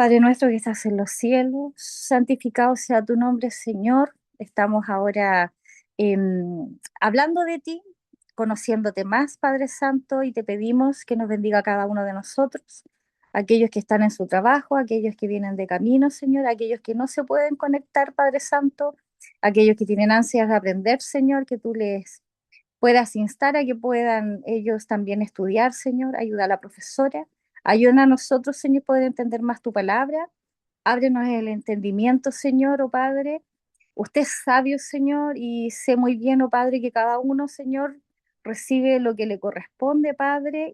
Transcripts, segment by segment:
Padre nuestro que estás en los cielos, santificado sea tu nombre, Señor. Estamos ahora hablando de ti, conociéndote más, Padre Santo, y te pedimos que nos bendiga a cada uno de nosotros, aquellos que están en su trabajo, aquellos que vienen de camino, Señor, aquellos que no se pueden conectar, Padre Santo, aquellos que tienen ansias de aprender, Señor, que tú les puedas instar a que puedan ellos también estudiar, Señor. Ayuda a la profesora. Ayuda a nosotros, Señor, poder entender más tu palabra. Ábrenos el entendimiento, Señor, oh Padre. Usted es sabio, Señor, y sé muy bien, oh Padre, que cada uno, Señor, recibe lo que le corresponde, Padre.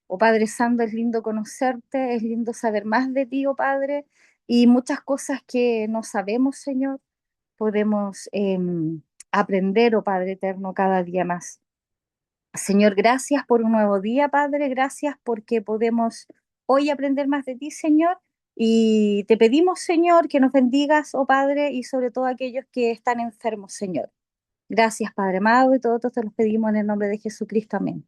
Oh Padre Santo, es lindo conocerte, es lindo saber más de ti, oh Padre, y muchas cosas que no sabemos, Señor, podemos aprender, oh Padre eterno, cada día más. Señor, gracias por un nuevo día, Padre, gracias porque podemos hoy aprender más de ti, Señor, y te pedimos, Señor, que nos bendigas, oh Padre, y sobre todo aquellos que están enfermos, Señor. Gracias, Padre amado, y todos te los pedimos en el nombre de Jesucristo. Amén.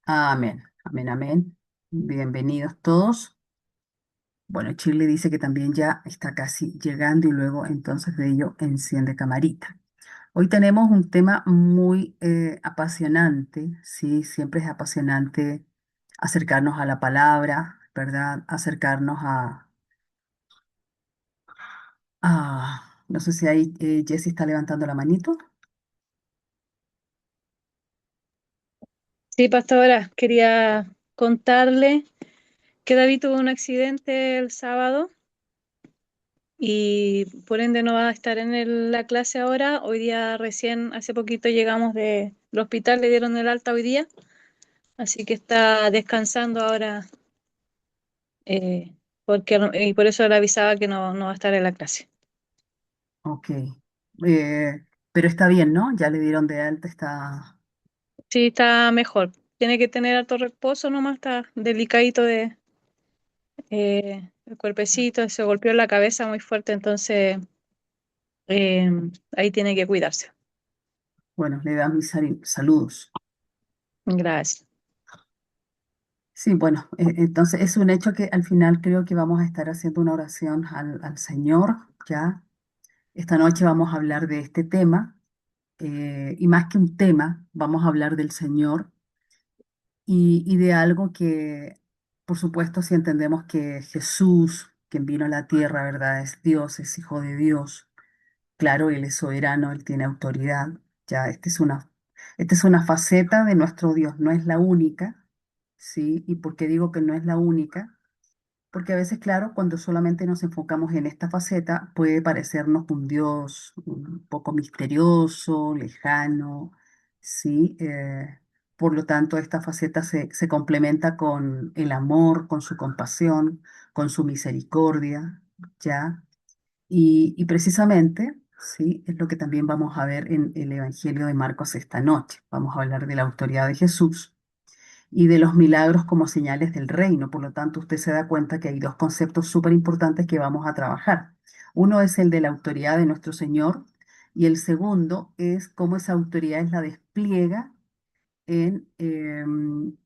Amén, amén, amén. Bienvenidos todos. Bueno, Chile dice que también ya está casi llegando y luego entonces de ello enciende camarita. Hoy tenemos un tema muy apasionante, sí, siempre es apasionante acercarnos a la palabra, ¿verdad? Acercarnos no sé si ahí Jessy está levantando la manito. Sí, pastora, quería contarle que David tuvo un accidente el sábado y por ende no va a estar en la clase ahora. Hoy día recién, hace poquito llegamos del hospital, le dieron el alta hoy día, así que está descansando ahora y por eso le avisaba que no va a estar en la clase. Ok. Pero está bien, ¿no? Ya le dieron de alta, está... Sí, está mejor. Tiene que tener harto reposo nomás, está delicadito el cuerpecito, se golpeó la cabeza muy fuerte, entonces eh, ahí tiene que cuidarse. Bueno, le dan mis saludos. Gracias. Sí, bueno, entonces es un hecho que al final creo que vamos a estar haciendo una oración al Señor, ¿ya? Esta noche vamos a hablar de este tema, y más que un tema, vamos a hablar del Señor y de algo que, por supuesto, si entendemos que Jesús, quien vino a la tierra, ¿verdad? Es Dios, es Hijo de Dios. Claro, Él es soberano, Él tiene autoridad. Ya, esta es una faceta de nuestro Dios, no es la única, ¿sí? ¿Y por qué digo que no es la única? Porque a veces, claro, cuando solamente nos enfocamos en esta faceta, puede parecernos un Dios un poco misterioso, lejano, ¿sí? Por lo tanto, esta faceta se complementa con el amor, con su compasión, con su misericordia, ¿ya? Y precisamente, ¿sí? Es lo que también vamos a ver en el Evangelio de Marcos esta noche. Vamos a hablar de la autoridad de Jesús y de los milagros como señales del reino. Por lo tanto, usted se da cuenta que hay dos conceptos súper importantes que vamos a trabajar. Uno es el de la autoridad de nuestro Señor y el segundo es cómo esa autoridad es la despliega en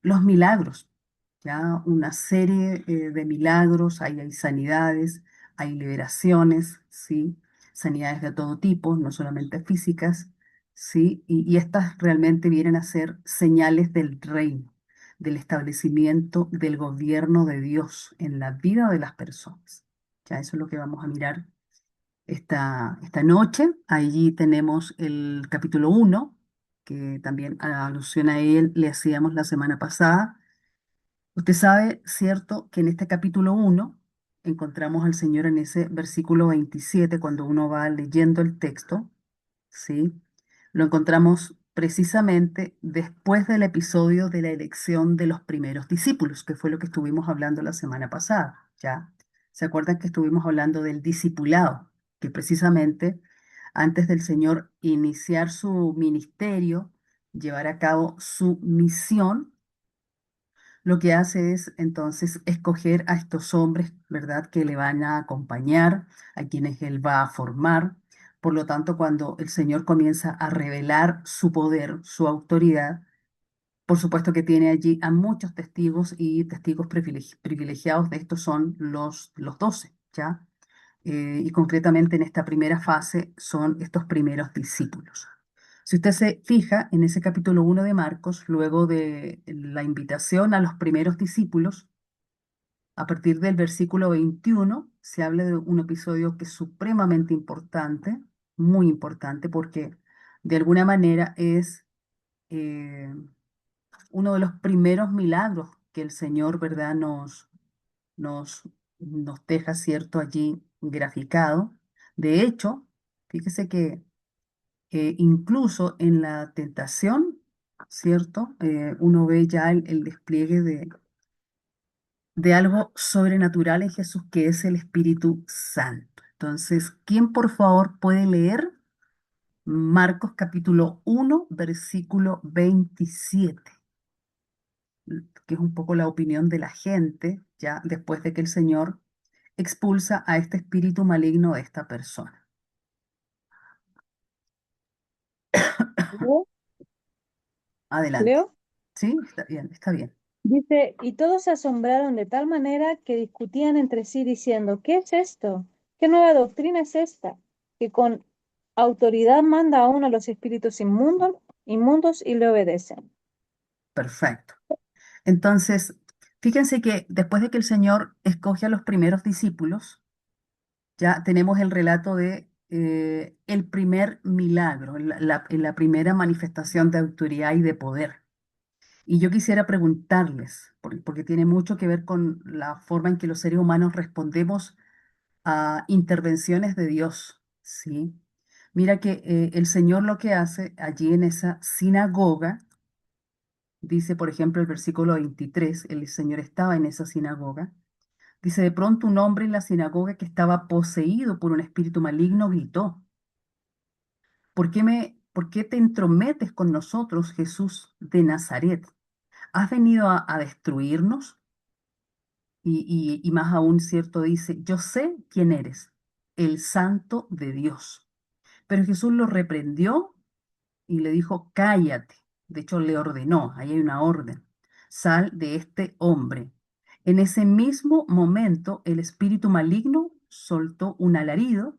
los milagros, ya una serie de milagros, hay sanidades, hay liberaciones, ¿sí? Sanidades de todo tipo, no solamente físicas, ¿sí? Y estas realmente vienen a ser señales del reino, del establecimiento del gobierno de Dios en la vida de las personas. Ya eso es lo que vamos a mirar esta noche. Allí tenemos el capítulo uno que también a alusión a él le hacíamos la semana pasada. Usted sabe, ¿cierto?, que en este capítulo uno encontramos al Señor en ese versículo 27 cuando uno va leyendo el texto, ¿sí? Lo encontramos precisamente después del episodio de la elección de los primeros discípulos, que fue lo que estuvimos hablando la semana pasada, ¿ya? ¿Se acuerdan que estuvimos hablando del discipulado? Que precisamente antes del Señor iniciar su ministerio, llevar a cabo su misión, lo que hace es entonces escoger a estos hombres, ¿verdad?, que le van a acompañar, a quienes él va a formar. Por lo tanto, cuando el Señor comienza a revelar su poder, su autoridad, Por supuesto que tiene allí a muchos testigos y testigos privilegiados de estos son los 12, ¿ya? Y concretamente en esta primera fase son estos primeros discípulos. Si usted se fija en ese capítulo 1 de Marcos, luego de la invitación a los primeros discípulos, a partir del versículo 21 se habla de un episodio que es supremamente importante, muy importante, porque de alguna manera es eh, uno de los primeros milagros que el Señor, ¿verdad?, nos, nos deja, ¿cierto?, allí graficado. De hecho, fíjese que incluso en la tentación, ¿cierto? Uno ve ya el despliegue de algo sobrenatural en Jesús, que es el Espíritu Santo. Entonces, ¿quién por favor puede leer Marcos capítulo 1, versículo 27? Que es un poco la opinión de la gente, ya después de que el Señor expulsa a este espíritu maligno de esta persona. ¿Leo? Adelante. ¿Leo? Sí, está bien, está bien. Dice, y todos se asombraron de tal manera que discutían entre sí diciendo, ¿qué es esto? ¿Qué nueva doctrina es esta? Que con autoridad manda aún a los espíritus inmundos y le obedecen. Perfecto. Entonces, fíjense que después de que el Señor escoge a los primeros discípulos, ya tenemos el relato de el primer milagro, la primera manifestación de autoridad y de poder. Y yo quisiera preguntarles, porque tiene mucho que ver con la forma en que los seres humanos respondemos a intervenciones de Dios, ¿sí? Mira que el Señor lo que hace allí en esa sinagoga, dice por ejemplo el versículo 23, el Señor estaba en esa sinagoga, dice, de pronto un hombre en la sinagoga que estaba poseído por un espíritu maligno gritó, por qué te entrometes con nosotros, Jesús de Nazaret? ¿Has venido a destruirnos? Y más aún, cierto, dice, yo sé quién eres, el Santo de Dios. Pero Jesús lo reprendió y le dijo, cállate. De hecho, le ordenó, ahí hay una orden, sal de este hombre. En ese mismo momento, el espíritu maligno soltó un alarido,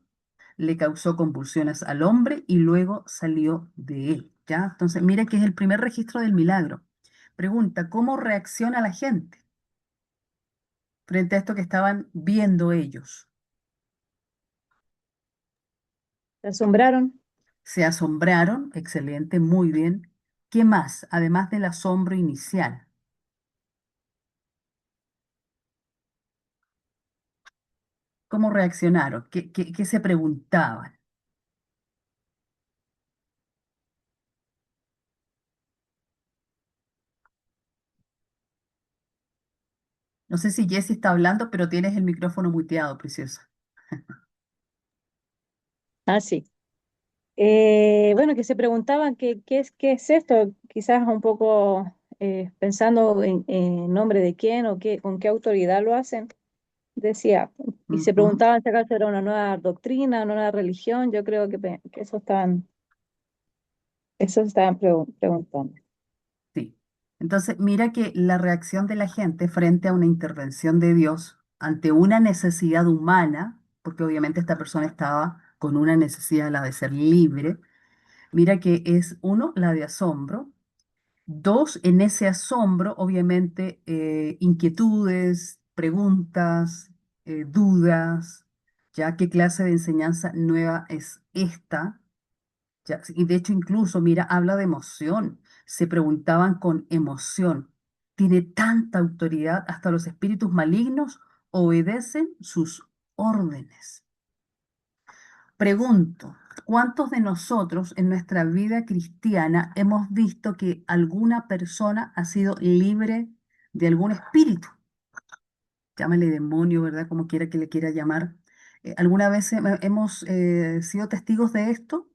le causó convulsiones al hombre y luego salió de él. ¿Ya? Entonces, mire que es el primer registro del milagro. Pregunta, ¿cómo reacciona la gente frente a esto que estaban viendo ellos? Se asombraron. Se asombraron, excelente, muy bien. ¿Qué más? Además del asombro inicial. ¿Cómo reaccionaron? ¿Qué se preguntaban? No sé si Jessie está hablando, pero tienes el micrófono muteado, preciosa. Ah, sí. Bueno, que se preguntaban qué es esto, quizás un poco pensando en nombre de quién o con qué autoridad lo hacen, decía, y se Ujú, preguntaban si acaso era una nueva doctrina, una nueva religión, yo creo que eso estaban preguntando. sí. Entonces, mira que la reacción de la gente frente a una intervención de Dios ante una necesidad humana, porque obviamente esta persona estaba con una necesidad, la de ser libre, mira que es uno, la de asombro. Dos, en ese asombro, obviamente, inquietudes, preguntas, dudas, ya qué clase de enseñanza nueva es esta. Ya, y de hecho, incluso, mira, habla de emoción. Se preguntaban con emoción. Tiene tanta autoridad, hasta los espíritus malignos obedecen sus órdenes. Pregunto, ¿cuántos de nosotros en nuestra vida cristiana hemos visto que alguna persona ha sido libre de algún espíritu? Llámale demonio, ¿verdad? Como quiera que le quiera llamar. ¿Alguna vez hemos sido testigos de esto?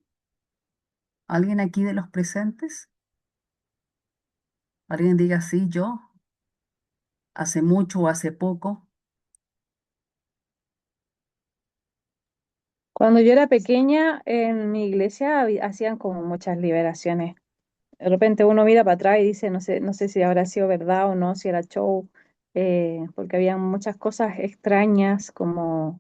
¿Alguien aquí de los presentes? ¿Alguien diga sí, yo? ¿Hace mucho o hace poco? Cuando yo era pequeña, en mi iglesia hacían como muchas liberaciones de repente uno mira para atrás y dice, no sé si habrá sido verdad o no, si era show, porque había muchas cosas extrañas, como,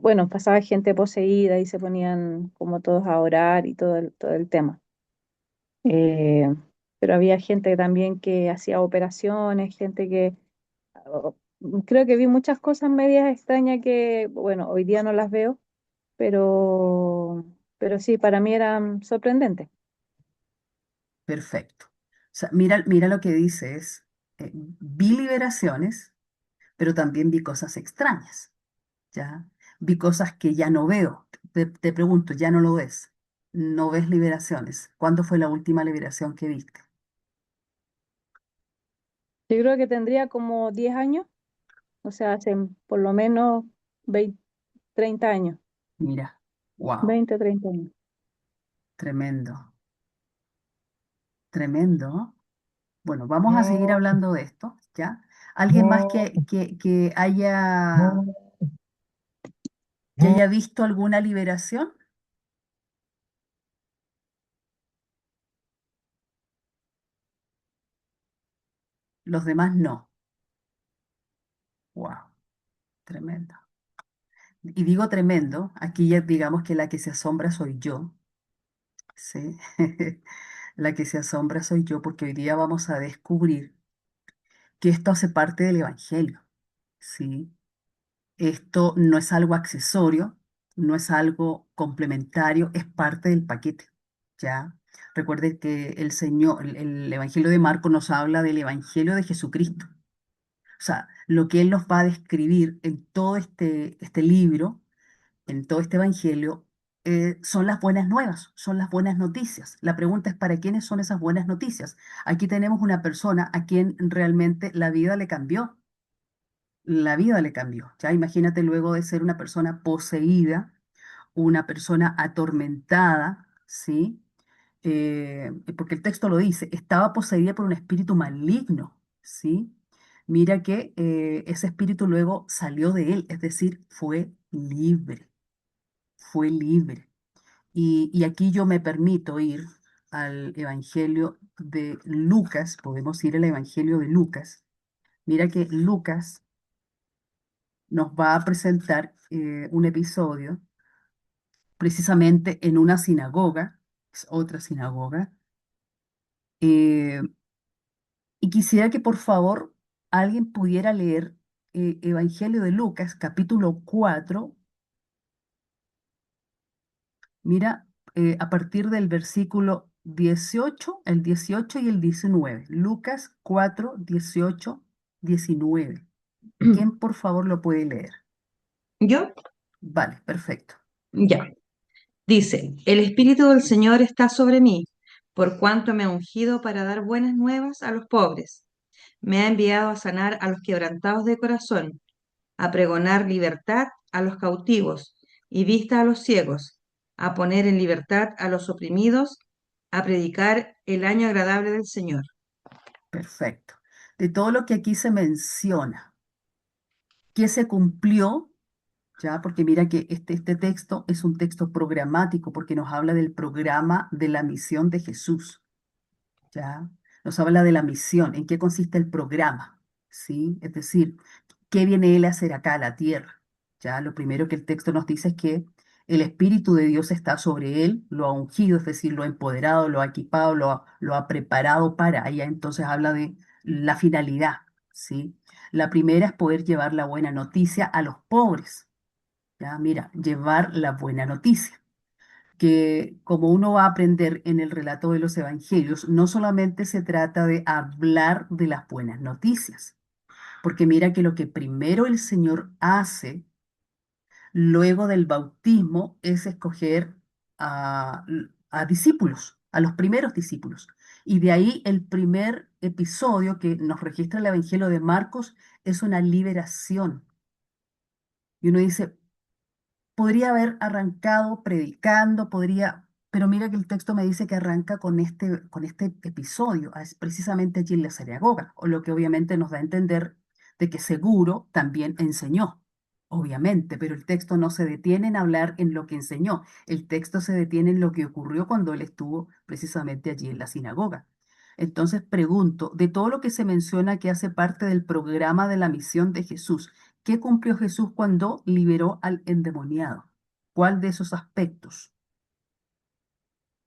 bueno, pasaba gente poseída y se ponían como todos a orar y todo el tema. Eh, pero había gente también que hacía operaciones, gente que, oh, creo que vi muchas cosas medias extrañas que, bueno, hoy día no las veo, pero sí, para mí eran sorprendentes. Perfecto. O sea, mira lo que dice es, vi liberaciones, pero también vi cosas extrañas, ¿ya? Vi cosas que ya no veo. Te pregunto, ¿ya no lo ves? ¿No ves liberaciones? ¿Cuándo fue la última liberación que viste? Yo creo que tendría como 10 años, o sea, hace por lo menos 20, 30 años, Mira, wow, 20 o 30 años. tremendo, tremendo. Bueno, vamos a seguir hablando de esto, ¿ya? ¿Alguien más que haya visto alguna liberación? Los demás no. Wow, tremendo. Y digo tremendo, aquí ya digamos que la que se asombra soy yo, ¿sí? La que se asombra soy yo porque hoy día vamos a descubrir que esto hace parte del Evangelio, ¿sí? Esto no es algo accesorio, no es algo complementario, es parte del paquete, ¿ya? Recuerde que el Señor, el Evangelio de Marcos nos habla del Evangelio de Jesucristo. O sea, lo que Él nos va a describir en todo este libro, en todo este Evangelio, son las buenas nuevas, son las buenas noticias. La pregunta es, ¿para quiénes son esas buenas noticias? Aquí tenemos una persona a quien realmente la vida le cambió. La vida le cambió. Ya imagínate luego de ser una persona poseída, una persona atormentada, ¿sí? Porque el texto lo dice, estaba poseída por un espíritu maligno, ¿sí? Mira que ese espíritu luego salió de él, es decir, fue libre, fue libre. Y aquí yo me permito ir al Evangelio de Lucas, podemos ir al Evangelio de Lucas. Mira que Lucas nos va a presentar un episodio precisamente en una sinagoga, es otra sinagoga, eh, y quisiera que por favor alguien pudiera leer Evangelio de Lucas, capítulo 4, mira, a partir del versículo 18, el 18 y el 19. Lucas 4, 18, 19. ¿Quién por favor lo puede leer? ¿Yo? Vale, perfecto. Ya. Dice, el Espíritu del Señor está sobre mí, por cuanto me ha ungido para dar buenas nuevas a los pobres. Me ha enviado a sanar a los quebrantados de corazón, a pregonar libertad a los cautivos y vista a los ciegos, a poner en libertad a los oprimidos, a predicar el año agradable del Señor. Perfecto. De todo lo que aquí se menciona, ¿qué se cumplió? ¿Ya? Porque mira que este texto es un texto programático porque nos habla del programa de la misión de Jesús. ¿Ya? Nos habla de la misión, en qué consiste el programa, ¿sí? Es decir, ¿qué viene Él a hacer acá a la tierra? Ya, lo primero que el texto nos dice es que el Espíritu de Dios está sobre Él, lo ha ungido, es decir, lo ha empoderado, lo ha equipado, lo ha preparado para. Ella entonces habla de la finalidad, ¿sí? La primera es poder llevar la buena noticia a los pobres, ¿ya? Mira, llevar la buena noticia que como uno va a aprender en el relato de los evangelios, no solamente se trata de hablar de las buenas noticias, porque mira que lo que primero el Señor hace luego del bautismo es escoger a, a discípulos, a los primeros discípulos. Y de ahí el primer episodio que nos registra el Evangelio de Marcos es una liberación. Y uno dice, podría haber arrancado predicando, pero mira que el texto me dice que arranca con este episodio, es precisamente allí en la sinagoga, o lo que obviamente nos da a entender de que seguro también enseñó. obviamente, pero el texto no se detiene en hablar en lo que enseñó, el texto se detiene en lo que ocurrió cuando él estuvo precisamente allí en la sinagoga. Entonces pregunto, de todo lo que se menciona que hace parte del programa de la misión de Jesús, ¿qué cumplió Jesús cuando liberó al endemoniado? ¿Cuál de esos aspectos?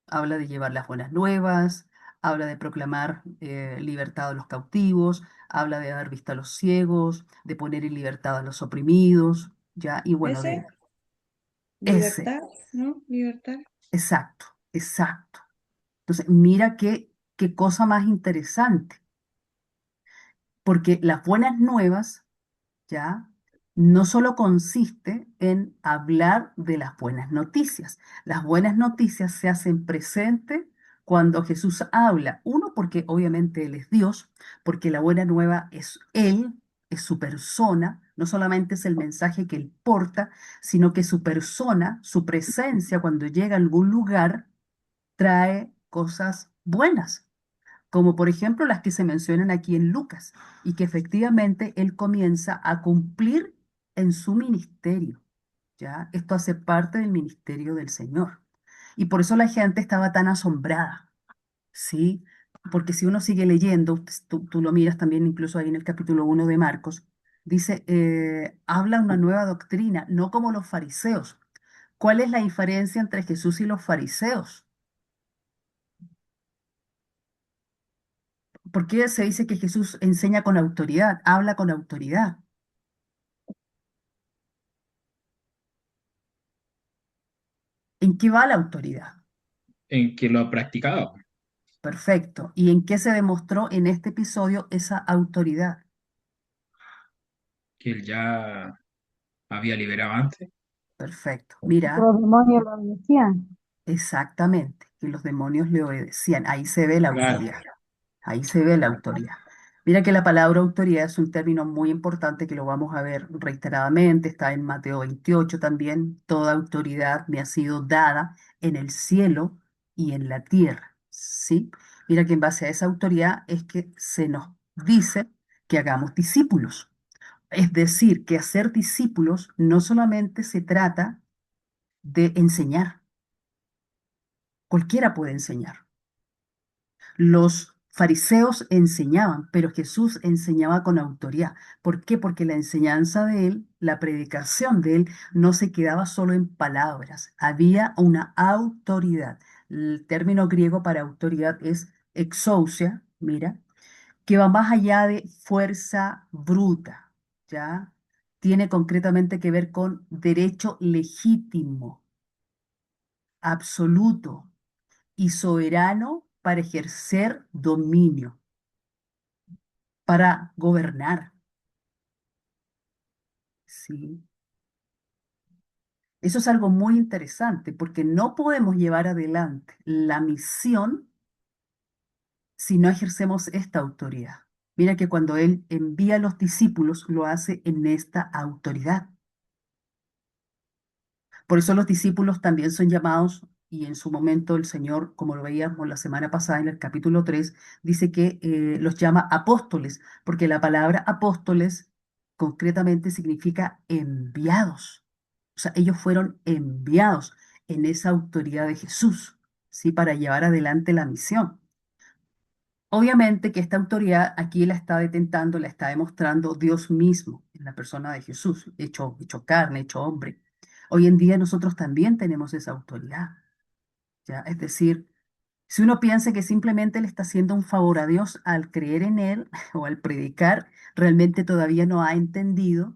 Habla de llevar las buenas nuevas, habla de proclamar libertad a los cautivos, habla de dar vista a los ciegos, de poner en libertad a los oprimidos, ¿ya? Y bueno, Ese, de ese, libertad, ¿no? Libertad. exacto, exacto. Entonces, mira qué cosa más interesante, porque las buenas nuevas, ¿ya? No solo consiste en hablar de las buenas noticias. Las buenas noticias se hacen presente cuando Jesús habla. Uno, porque obviamente Él es Dios, porque la buena nueva es Él, es su persona. No solamente es el mensaje que Él porta, sino que su persona, su presencia, cuando llega a algún lugar, trae cosas buenas como por ejemplo las que se mencionan aquí en Lucas, y que efectivamente él comienza a cumplir en su ministerio, ¿ya? Esto hace parte del ministerio del Señor. Y por eso la gente estaba tan asombrada, ¿sí? Porque si uno sigue leyendo, pues, tú lo miras también incluso ahí en el capítulo 1 de Marcos, dice, habla una nueva doctrina, no como los fariseos. ¿Cuál es la diferencia entre Jesús y los fariseos? ¿Por qué se dice que Jesús enseña con autoridad, habla con autoridad? ¿En qué va la autoridad? En que lo ha practicado, Perfecto. ¿Y en qué se demostró en este episodio esa autoridad? que él ya había liberado antes. Perfecto. Mira, Los demonios lo decían. exactamente, que los demonios le obedecían. Ahí se ve la Claro, autoridad. Ahí se ve la autoridad. Mira que la palabra autoridad es un término muy importante que lo vamos a ver reiteradamente. Está en Mateo 28 también. Toda autoridad me ha sido dada en el cielo y en la tierra. ¿Sí? Mira que en base a esa autoridad es que se nos dice que hagamos discípulos. Es decir, que hacer discípulos no solamente se trata de enseñar. Cualquiera puede enseñar. Los fariseos enseñaban, pero Jesús enseñaba con autoridad. ¿Por qué? Porque la enseñanza de él, la predicación de él, no se quedaba solo en palabras, había una autoridad. El término griego para autoridad es exousia, mira, que va más allá de fuerza bruta, ¿ya? Tiene concretamente que ver con derecho legítimo, absoluto y soberano para ejercer dominio, para gobernar, ¿sí? Eso es algo muy interesante porque no podemos llevar adelante la misión si no ejercemos esta autoridad. Mira que cuando Él envía a los discípulos, lo hace en esta autoridad. Por eso los discípulos también son llamados, y en su momento el Señor, como lo veíamos la semana pasada en el capítulo 3 dice que los llama apóstoles, porque la palabra apóstoles concretamente significa enviados. O sea, ellos fueron enviados en esa autoridad de Jesús, ¿sí? Para llevar adelante la misión. Obviamente que esta autoridad aquí la está detentando, la está demostrando Dios mismo en la persona de Jesús, hecho carne, hecho hombre. Hoy en día nosotros también tenemos esa autoridad, ¿ya? Es decir, si uno piensa que simplemente le está haciendo un favor a Dios al creer en Él o al predicar, realmente todavía no ha entendido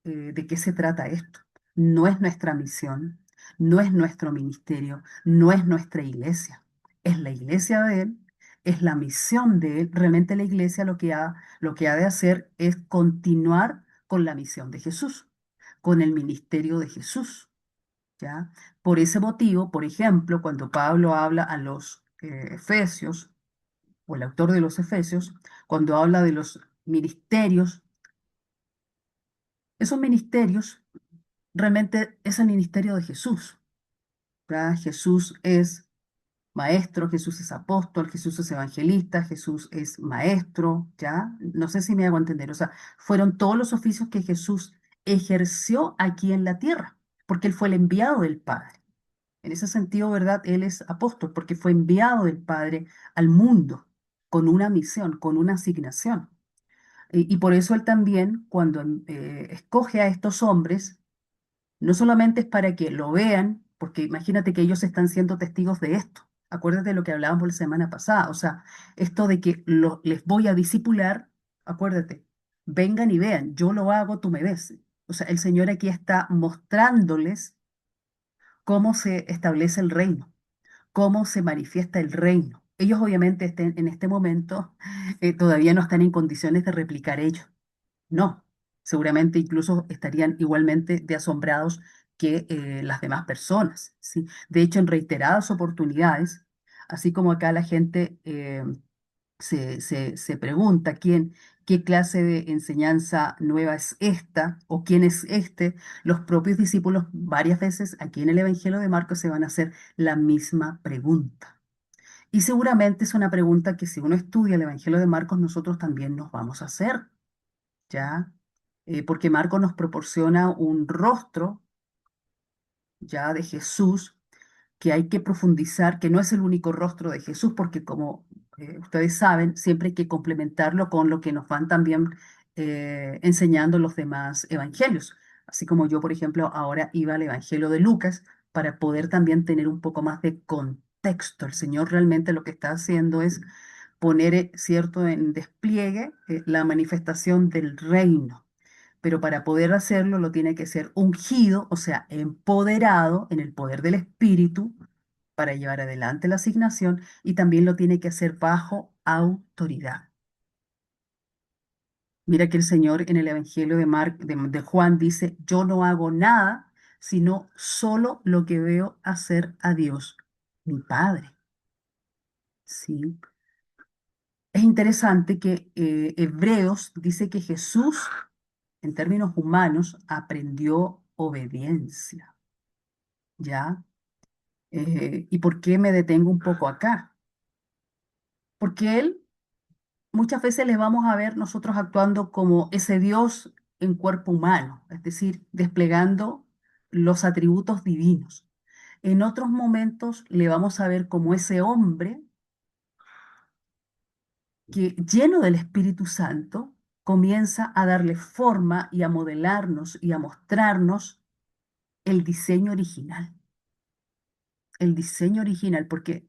de qué se trata esto. No es nuestra misión, no es nuestro ministerio, no es nuestra iglesia. Es la iglesia de Él, es la misión de Él. Realmente la iglesia lo que ha de hacer es continuar con la misión de Jesús, con el ministerio de Jesús. ¿Ya? Por ese motivo, por ejemplo, cuando Pablo habla a los Efesios, o el autor de los Efesios, cuando habla de los ministerios, esos ministerios realmente es el ministerio de Jesús. ¿Ya? Jesús es maestro, Jesús es apóstol, Jesús es evangelista, Jesús es maestro, ¿ya? No sé si me hago entender. O sea, fueron todos los oficios que Jesús ejerció aquí en la tierra, porque él fue el enviado del Padre. En ese sentido, ¿verdad? Él es apóstol porque fue enviado del Padre al mundo con una misión, con una asignación. Y por eso él también, cuando escoge a estos hombres, no solamente es para que lo vean, porque imagínate que ellos están siendo testigos de esto. Acuérdate de lo que hablábamos la semana pasada, o sea, esto de que les voy a discipular, acuérdate, vengan y vean, yo lo hago, tú me ves. O sea, el Señor aquí está mostrándoles cómo se establece el reino, cómo se manifiesta el reino. Ellos obviamente en este momento todavía no están en condiciones de replicar ello. No, seguramente incluso estarían igualmente de asombrados que las demás personas, ¿sí? De hecho, en reiteradas oportunidades, así como acá la gente se pregunta qué clase de enseñanza nueva es esta o quién es este, los propios discípulos varias veces aquí en el Evangelio de Marcos se van a hacer la misma pregunta. Y seguramente es una pregunta que si uno estudia el Evangelio de Marcos, nosotros también nos vamos a hacer, ¿ya? Porque Marcos nos proporciona un rostro ya de Jesús que hay que profundizar, que no es el único rostro de Jesús, porque como ustedes saben, siempre hay que complementarlo con lo que nos van también enseñando los demás evangelios. Así como yo, por ejemplo, ahora iba al Evangelio de Lucas para poder también tener un poco más de contexto. El Señor realmente lo que está haciendo es poner, cierto, en despliegue la manifestación del reino, pero para poder hacerlo lo tiene que ser ungido, o sea, empoderado en el poder del Espíritu para llevar adelante la asignación y también lo tiene que hacer bajo autoridad. Mira que el Señor en el Evangelio de Juan dice, yo no hago nada, sino solo lo que veo hacer a Dios, mi Padre. Sí. Es interesante que Hebreos dice que Jesús, en términos humanos, aprendió obediencia. ¿Ya? ¿Y por qué me detengo un poco acá? Porque Él muchas veces le vamos a ver nosotros actuando como ese Dios en cuerpo humano, es decir, desplegando los atributos divinos. En otros momentos le vamos a ver como ese hombre que, lleno del Espíritu Santo, comienza a darle forma y a modelarnos y a mostrarnos el diseño original. El diseño original, porque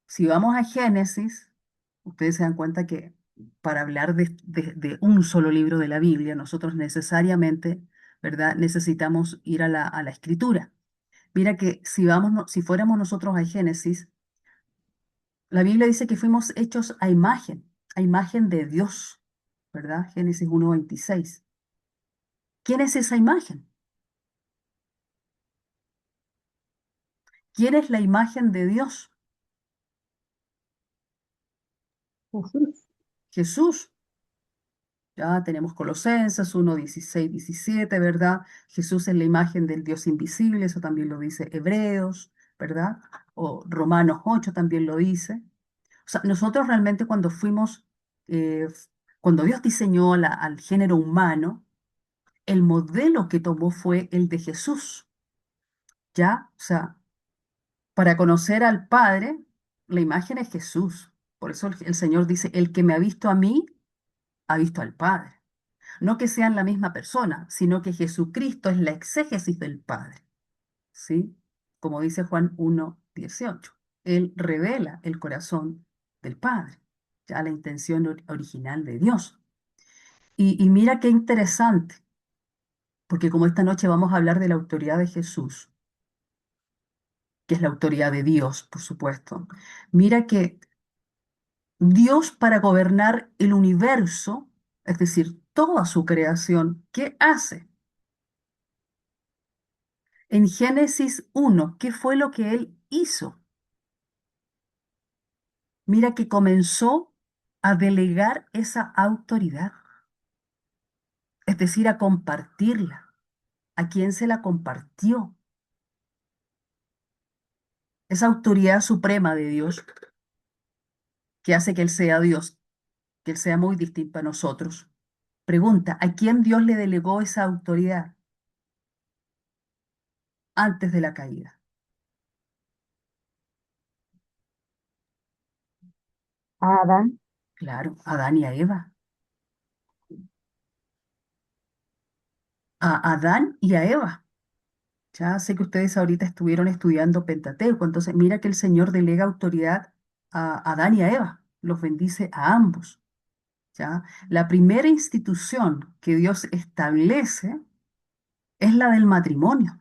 si vamos a Génesis, ustedes se dan cuenta que para hablar de un solo libro de la Biblia, nosotros necesariamente, ¿verdad? Necesitamos ir a la escritura. Mira que si si fuéramos nosotros a Génesis, la Biblia dice que fuimos hechos a imagen de Dios, ¿verdad? Génesis 1:26. ¿Quién es esa imagen? ¿Quién es la imagen de Dios? Jesús. Jesús. Ya tenemos Colosenses 1:16-17, ¿verdad? Jesús es la imagen del Dios invisible, eso también lo dice Hebreos, ¿verdad? O Romanos 8 también lo dice. O sea, nosotros realmente eh, cuando Dios diseñó al género humano, el modelo que tomó fue el de Jesús, ¿ya? O sea, para conocer al Padre, la imagen es Jesús. Por eso el Señor dice, el que me ha visto a mí, ha visto al Padre. No que sean la misma persona, sino que Jesucristo es la exégesis del Padre, ¿sí? Como dice Juan 1:18. Él revela el corazón del Padre, ya la intención original de Dios. Y mira qué interesante, porque como esta noche vamos a hablar de la autoridad de Jesús, que es la autoridad de Dios, por supuesto. Mira que Dios para gobernar el universo, es decir, toda su creación, ¿qué hace? En Génesis 1, ¿qué fue lo que él hizo? Mira que comenzó a delegar esa autoridad, es decir, a compartirla. ¿A quién se la compartió? Esa autoridad suprema de Dios que hace que Él sea Dios, que Él sea muy distinto a nosotros. Pregunta, ¿a quién Dios le delegó esa autoridad antes de la caída? Adán. Claro, a Adán y a Eva. A Adán y a Eva. Ya sé que ustedes ahorita estuvieron estudiando Pentateuco, entonces mira que el Señor delega autoridad a Adán y a Eva, los bendice a ambos. ¿Ya? La primera institución que Dios establece es la del matrimonio.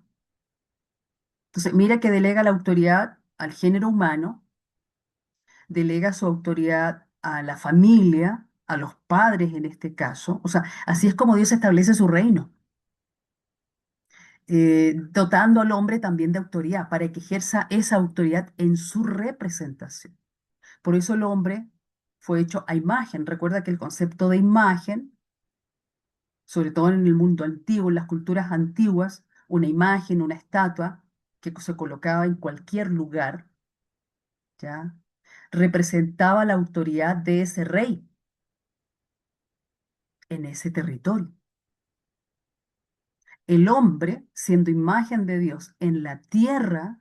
Entonces, mira que delega la autoridad al género humano, delega su autoridad a la familia, a los padres en este caso. O sea, así es como Dios establece su reino, dotando al hombre también de autoridad para que ejerza esa autoridad en su representación. Por eso el hombre fue hecho a imagen. Recuerda que el concepto de imagen, sobre todo en el mundo antiguo, en las culturas antiguas, una imagen, una estatua que se colocaba en cualquier lugar, ¿ya? Representaba la autoridad de ese rey en ese territorio. El hombre, siendo imagen de Dios en la tierra,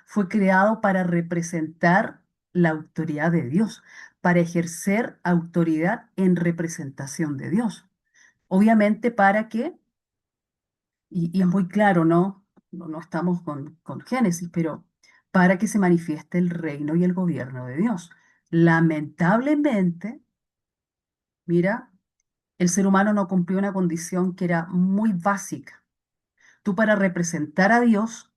fue creado para representar la autoridad de Dios, para ejercer autoridad en representación de Dios. Obviamente para que, y es muy claro, ¿no? No estamos con Génesis, pero para que se manifieste el reino y el gobierno de Dios. Lamentablemente, mira, el ser humano no cumplió una condición que era muy básica. Tú para representar a Dios,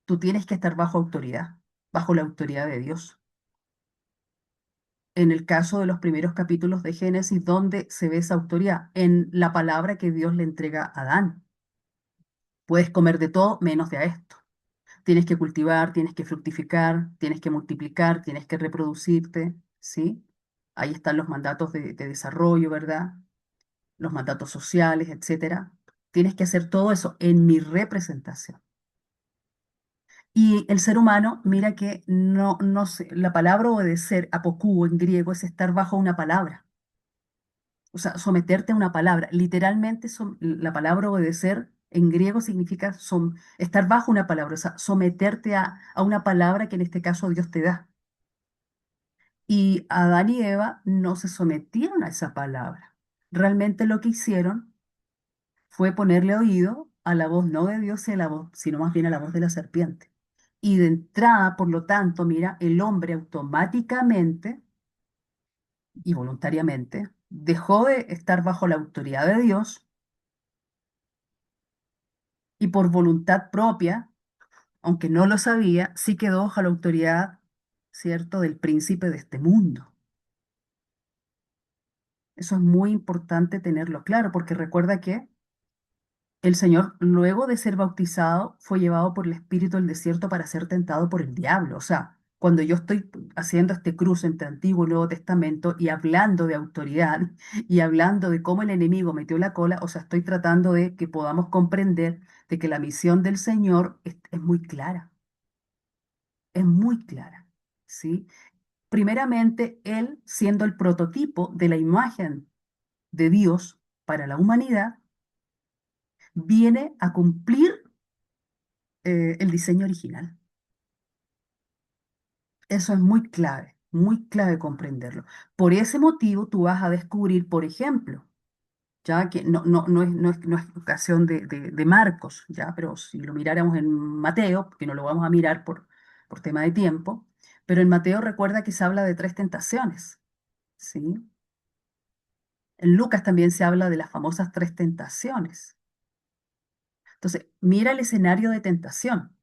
tú tienes que estar bajo autoridad, bajo la autoridad de Dios. En el caso de los primeros capítulos de Génesis, ¿dónde se ve esa autoridad? En la palabra que Dios le entrega a Adán. Puedes comer de todo menos de a esto. Tienes que cultivar, tienes que fructificar, tienes que multiplicar, tienes que reproducirte, ¿sí? Ahí están los mandatos de desarrollo, ¿verdad? Los mandatos sociales, etcétera. Tienes que hacer todo eso en mi representación. Y el ser humano, mira que no sé, la palabra obedecer, apokú en griego, es estar bajo una palabra. O sea, someterte a una palabra. Literalmente, la palabra obedecer en griego significa estar bajo una palabra, o sea, someterte a una palabra que en este caso Dios te da. Y Adán y Eva no se sometieron a esa palabra. Realmente lo que hicieron fue ponerle oído a la voz no de Dios, sino más bien a la voz de la serpiente. Y de entrada, por lo tanto, mira, el hombre automáticamente y voluntariamente dejó de estar bajo la autoridad de Dios y por voluntad propia, aunque no lo sabía, sí quedó bajo la autoridad, ¿cierto?, del príncipe de este mundo. Eso es muy importante tenerlo claro, porque recuerda que el Señor, luego de ser bautizado, fue llevado por el Espíritu al desierto para ser tentado por el diablo. O sea, cuando yo estoy haciendo este cruce entre Antiguo y Nuevo Testamento y hablando de autoridad y hablando de cómo el enemigo metió la cola, o sea, estoy tratando de que podamos comprender de que la misión del Señor es muy clara, es muy clara, ¿sí? Primeramente, Él siendo el prototipo de la imagen de Dios para la humanidad, viene a cumplir el diseño original. Eso es muy clave comprenderlo. Por ese motivo, tú vas a descubrir, por ejemplo, ya que no es ocasión de Marcos, ya, pero si lo miráramos en Mateo, que no lo vamos a mirar por tema de tiempo, pero en Mateo recuerda que se habla de tres tentaciones, ¿sí? En Lucas también se habla de las famosas tres tentaciones. Entonces, mira el escenario de tentación.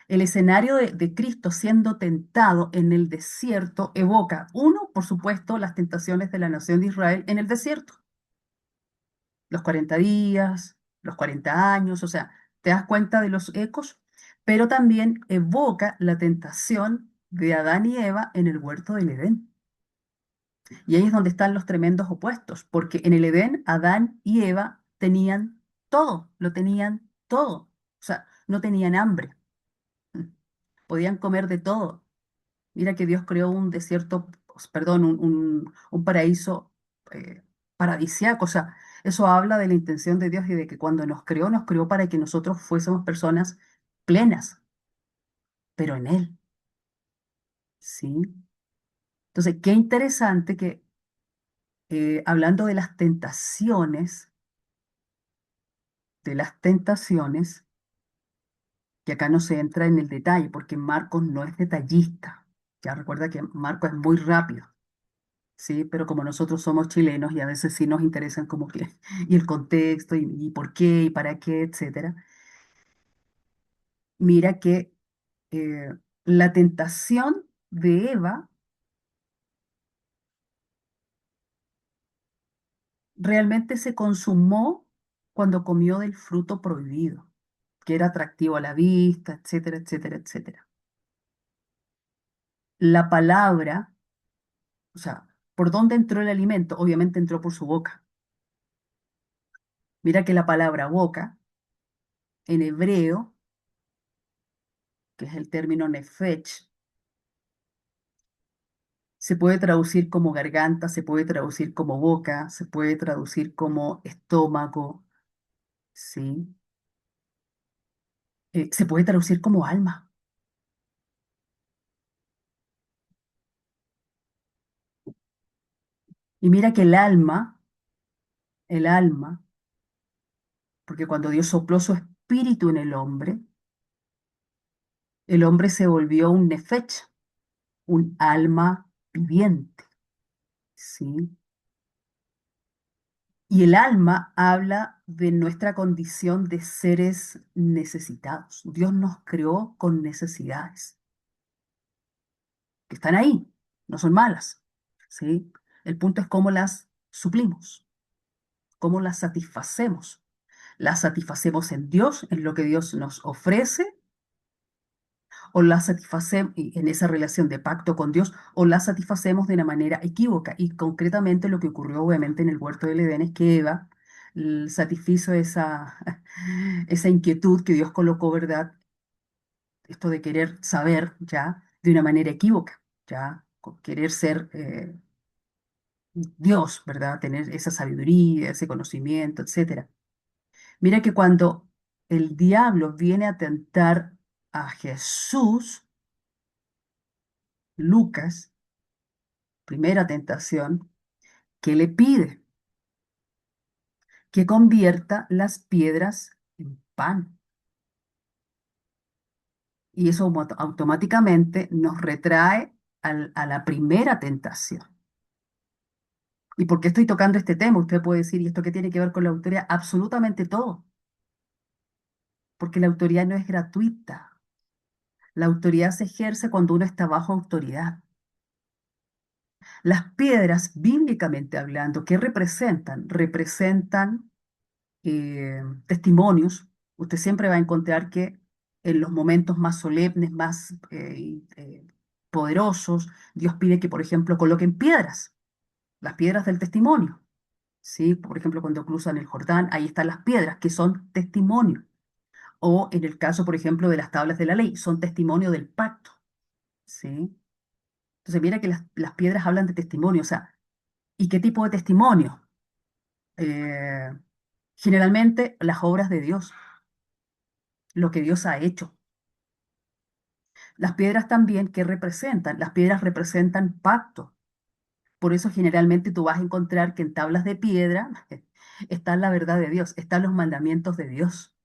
El escenario de Cristo siendo tentado en el desierto evoca, uno, por supuesto, las tentaciones de la nación de Israel en el desierto. Los 40 días, los 40 años, o sea, te das cuenta de los ecos, pero también evoca la tentación de Adán y Eva en el huerto del Edén. Y ahí es donde están los tremendos opuestos, porque en el Edén Adán y Eva tenían todo, lo tenían todo. O sea, no tenían hambre, podían comer de todo. Mira que Dios creó un desierto, perdón, un paraíso eh, paradisíaco. O sea, eso habla de la intención de Dios y de que cuando nos creó para que nosotros fuésemos personas plenas, pero en Él, ¿sí? Entonces, qué interesante que hablando de las tentaciones, que acá no se entra en el detalle, porque Marcos no es detallista. Ya recuerda que Marcos es muy rápido, ¿sí? Pero como nosotros somos chilenos y a veces sí nos interesan como que, y el contexto, y por qué, y para qué, etcétera. Mira que la tentación de Eva realmente se consumó cuando comió del fruto prohibido, que era atractivo a la vista, etcétera, etcétera, etcétera. La palabra, o sea, ¿por dónde entró el alimento? Obviamente entró por su boca. Mira que la palabra boca, en hebreo, que es el término nefesh, se puede traducir como garganta, se puede traducir como boca, se puede traducir como estómago, ¿sí? Se puede traducir como alma. Y mira que el alma, porque cuando Dios sopló su espíritu en el hombre se volvió un nefesh, un alma viviente, ¿sí? Y el alma habla de nuestra condición de seres necesitados. Dios nos creó con necesidades, que están ahí, no son malas, ¿sí? El punto es cómo las suplimos, cómo las satisfacemos. Las satisfacemos en Dios, en lo que Dios nos ofrece, o las satisfacemos en esa relación de pacto con Dios, o las satisfacemos de una manera equívoca. Y concretamente lo que ocurrió obviamente en el huerto del Edén es que Eva satisfizo esa, esa inquietud que Dios colocó, ¿verdad? Esto de querer saber ya de una manera equívoca, ya querer ser Dios, ¿verdad? Tener esa sabiduría, ese conocimiento, etcétera. Mira que cuando el diablo viene a tentar a Jesús, Lucas, primera tentación, ¿qué le pide? Que convierta las piedras en pan. Y eso automáticamente nos retrae a la primera tentación. ¿Y por qué estoy tocando este tema? Usted puede decir, ¿y esto qué tiene que ver con la autoridad? Absolutamente todo, porque la autoridad no es gratuita. La autoridad se ejerce cuando uno está bajo autoridad. Las piedras, bíblicamente hablando, ¿qué representan? Representan testimonios. Usted siempre va a encontrar que en los momentos más solemnes, más poderosos, Dios pide que, por ejemplo, coloquen piedras, las piedras del testimonio. ¿Sí? Por ejemplo, cuando cruzan el Jordán, ahí están las piedras que son testimonio. O en el caso, por ejemplo, de las tablas de la ley, son testimonio del pacto. ¿Sí? Entonces, mira que las piedras hablan de testimonio. O sea, ¿y qué tipo de testimonio? Eh, Generalmente las obras de Dios, lo que Dios ha hecho. Las piedras también, ¿qué representan? Las piedras representan pacto. Por eso generalmente tú vas a encontrar que en tablas de piedra está la verdad de Dios, están los mandamientos de Dios.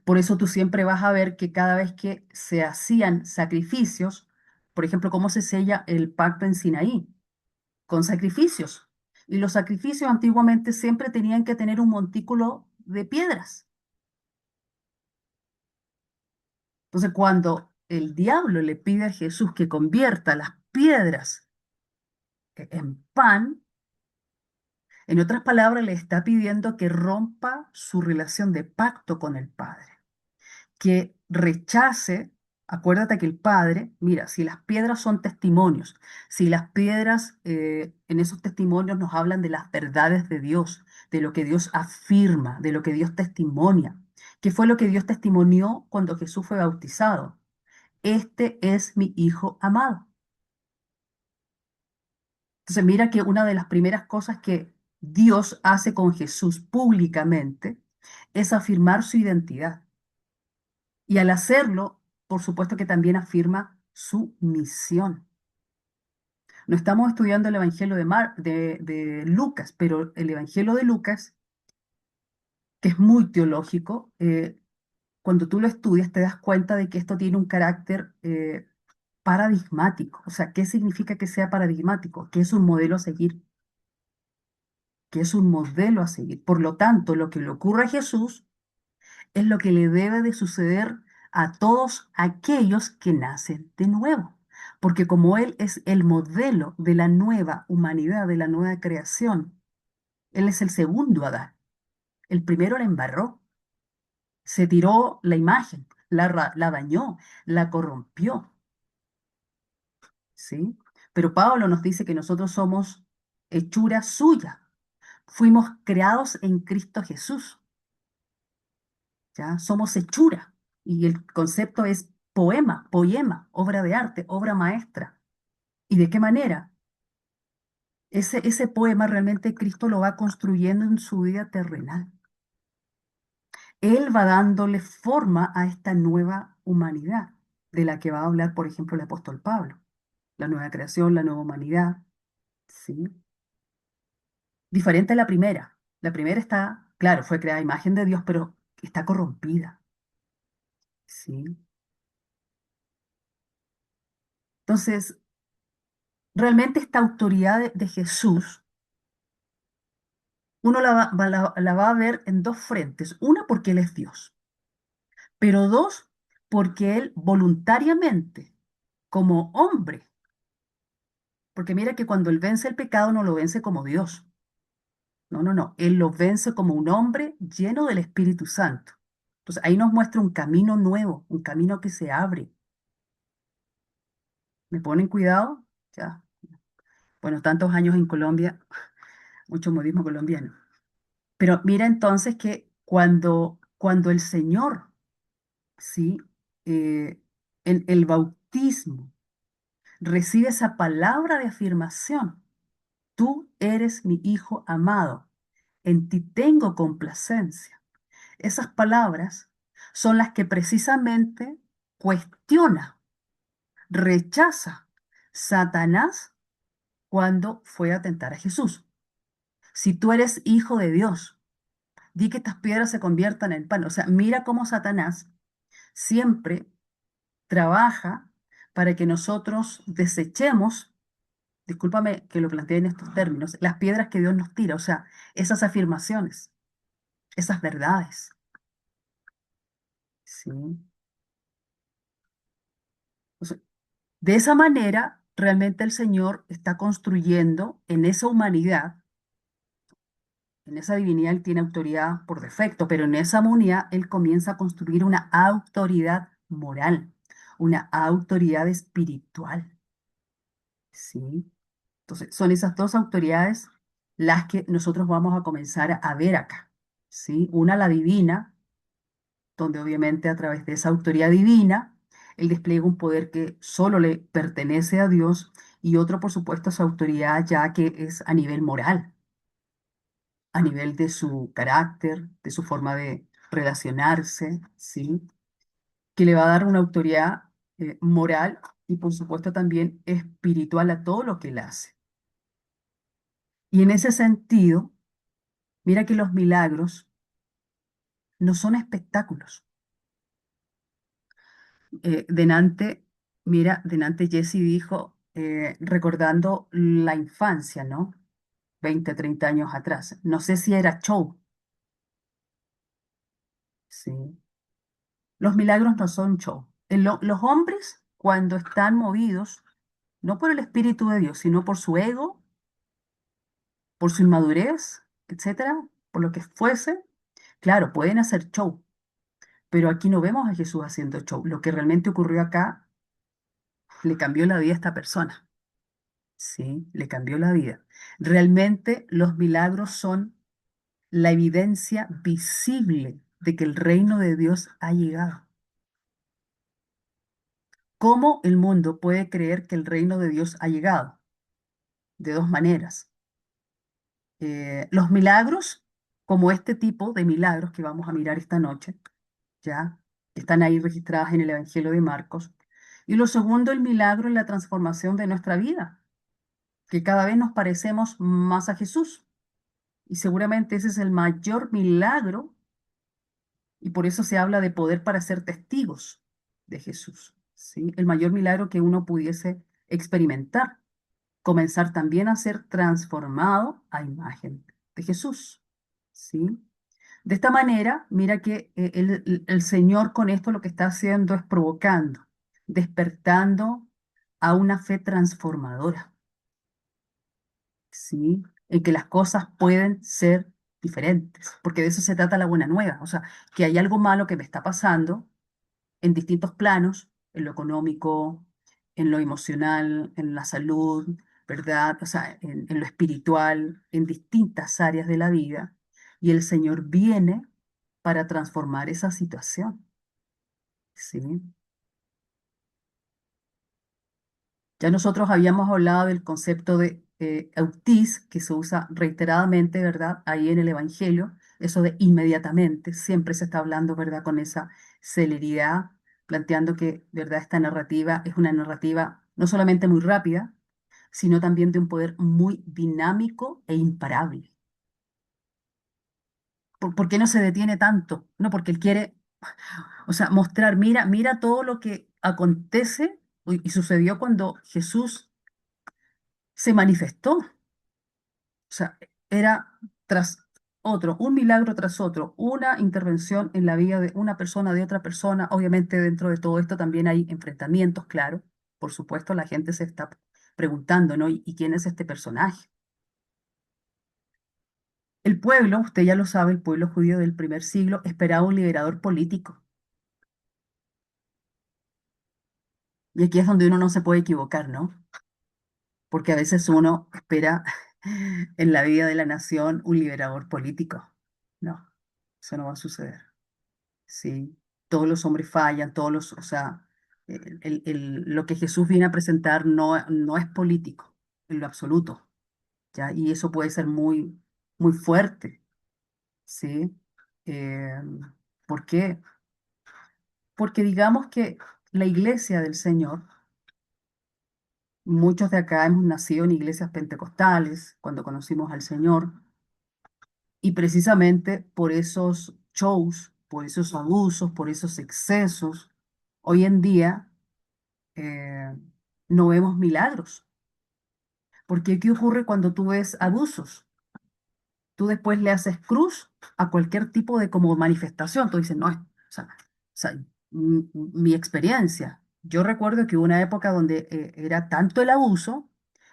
Por eso tú siempre vas a ver que cada vez que se hacían sacrificios, por ejemplo, ¿cómo se sella el pacto en Sinaí? Con sacrificios. Y los sacrificios antiguamente siempre tenían que tener un montículo de piedras. Entonces, cuando el diablo le pide a Jesús que convierta las piedras en pan, en otras palabras, le está pidiendo que rompa su relación de pacto con el Padre, que rechace, acuérdate que el Padre, mira, si las piedras son testimonios, si las piedras en esos testimonios nos hablan de las verdades de Dios, de lo que Dios afirma, de lo que Dios testimonia, que fue lo que Dios testimonió cuando Jesús fue bautizado. Este es mi Hijo amado. Entonces mira que una de las primeras cosas que Dios hace con Jesús públicamente es afirmar su identidad. Y al hacerlo, por supuesto que también afirma su misión. No estamos estudiando el Evangelio de Lucas, pero el Evangelio de Lucas, que es muy teológico, cuando tú lo estudias te das cuenta de que esto tiene un carácter paradigmático. O sea, ¿qué significa que sea paradigmático? Que es un modelo a seguir, que es un modelo a seguir. Por lo tanto, lo que le ocurre a Jesús es lo que le debe de suceder a todos aquellos que nacen de nuevo. Porque como Él es el modelo de la nueva humanidad, de la nueva creación, Él es el segundo Adán. El primero la embarró, se tiró la imagen, la dañó, la corrompió, ¿sí? Pero Pablo nos dice que nosotros somos hechura suya, fuimos creados en Cristo Jesús, ¿ya? Somos hechura. Y el concepto es poema, obra de arte, obra maestra. ¿Y de qué manera? Ese poema realmente Cristo lo va construyendo en su vida terrenal. Él va dándole forma a esta nueva humanidad, de la que va a hablar, por ejemplo, el apóstol Pablo. La nueva creación, la nueva humanidad, ¿sí? Diferente a la primera. La primera está, claro, fue creada a imagen de Dios, pero está corrompida, ¿sí? Entonces, realmente esta autoridad de Jesús, uno la va a ver en dos frentes. Una, porque Él es Dios, pero dos, porque Él voluntariamente, como hombre, porque mira que cuando Él vence el pecado no lo vence como Dios. No, no, no. Él lo vence como un hombre lleno del Espíritu Santo. Entonces ahí nos muestra un camino nuevo, un camino que se abre. ¿Me ponen cuidado? Ya. Bueno, tantos años en Colombia, mucho modismo colombiano. Pero mira entonces que cuando el Señor, ¿sí? En el bautismo recibe esa palabra de afirmación, tú eres mi hijo amado, en ti tengo complacencia. Esas palabras son las que precisamente cuestiona, rechaza Satanás cuando fue a tentar a Jesús. Si tú eres hijo de Dios, di que estas piedras se conviertan en pan. O sea, mira cómo Satanás siempre trabaja para que nosotros desechemos, discúlpame que lo plantee en estos términos, las piedras que Dios nos tira, o sea, esas afirmaciones, esas verdades. ¿Sí? O sea, de esa manera, realmente el Señor está construyendo en esa humanidad, en esa divinidad Él tiene autoridad por defecto, pero en esa humanidad Él comienza a construir una autoridad moral, una autoridad espiritual. ¿Sí? Entonces, son esas dos autoridades las que nosotros vamos a comenzar a ver acá. ¿Sí? Una, la divina, donde obviamente a través de esa autoridad divina, Él despliega un poder que solo le pertenece a Dios, y otro, por supuesto, su autoridad ya que es a nivel moral, a nivel de su carácter, de su forma de relacionarse, ¿sí? Que le va a dar una autoridad moral y, por supuesto, también espiritual a todo lo que Él hace. Y en ese sentido, mira que los milagros no son espectáculos. Denante, mira, denante Jesse dijo, recordando la infancia, ¿no? 20, 30 años atrás. No sé si era show, ¿sí? Los milagros no son show. Los hombres, cuando están movidos, no por el Espíritu de Dios, sino por su ego, por su inmadurez, etcétera, por lo que fuese, claro, pueden hacer show, pero aquí no vemos a Jesús haciendo show. Lo que realmente ocurrió acá le cambió la vida a esta persona. Sí, le cambió la vida. Realmente los milagros son la evidencia visible de que el reino de Dios ha llegado. ¿Cómo el mundo puede creer que el reino de Dios ha llegado? de dos maneras. Los milagros, como este tipo de milagros que vamos a mirar esta noche, ya, que están ahí registradas en el Evangelio de Marcos. Y lo segundo, el milagro en la transformación de nuestra vida, que cada vez nos parecemos más a Jesús. Y seguramente ese es el mayor milagro, y por eso se habla de poder para ser testigos de Jesús, ¿sí? El mayor milagro que uno pudiese experimentar, comenzar también a ser transformado a imagen de Jesús, ¿sí? De esta manera, mira que el Señor con esto lo que está haciendo es provocando, despertando a una fe transformadora, ¿sí? En que las cosas pueden ser diferentes, porque de eso se trata la buena nueva, o sea, que hay algo malo que me está pasando en distintos planos, en lo económico, en lo emocional, en la salud, ¿verdad? O sea, en lo espiritual, en distintas áreas de la vida, y el Señor viene para transformar esa situación, ¿sí? Ya nosotros habíamos hablado del concepto de autis, que se usa reiteradamente, ¿verdad? Ahí en el Evangelio, eso de inmediatamente, siempre se está hablando, ¿verdad? Con esa celeridad, planteando que, ¿verdad? Esta narrativa es una narrativa no solamente muy rápida, sino también de un poder muy dinámico e imparable. ¿Por qué no se detiene tanto? No, porque él quiere, o sea, mostrar, mira todo lo que acontece y sucedió cuando Jesús se manifestó. O sea, era tras otro, un milagro tras otro, una intervención en la vida de una persona, de otra persona. Obviamente dentro de todo esto también hay enfrentamientos, claro. Por supuesto, la gente se está preguntando, ¿no? ¿Y quién es este personaje? El pueblo, usted ya lo sabe, el pueblo judío del primer siglo esperaba un liberador político. Y aquí es donde uno no se puede equivocar, ¿no? Porque a veces uno espera en la vida de la nación un liberador político. No, eso no va a suceder. Sí, todos los hombres fallan, o sea, lo que Jesús viene a presentar no es político en lo absoluto, ¿ya? Y eso puede ser muy, muy fuerte, ¿sí? Eh, ¿Por qué? Porque digamos que la iglesia del Señor, muchos de acá hemos nacido en iglesias pentecostales cuando conocimos al Señor, y precisamente por esos shows, por esos abusos, por esos excesos, hoy en día eh, no vemos milagros. Porque ¿qué ocurre cuando tú ves abusos? Tú después le haces cruz a cualquier tipo de como manifestación. Tú dices, no, o sea, mi experiencia. Yo recuerdo que hubo una época donde era tanto el abuso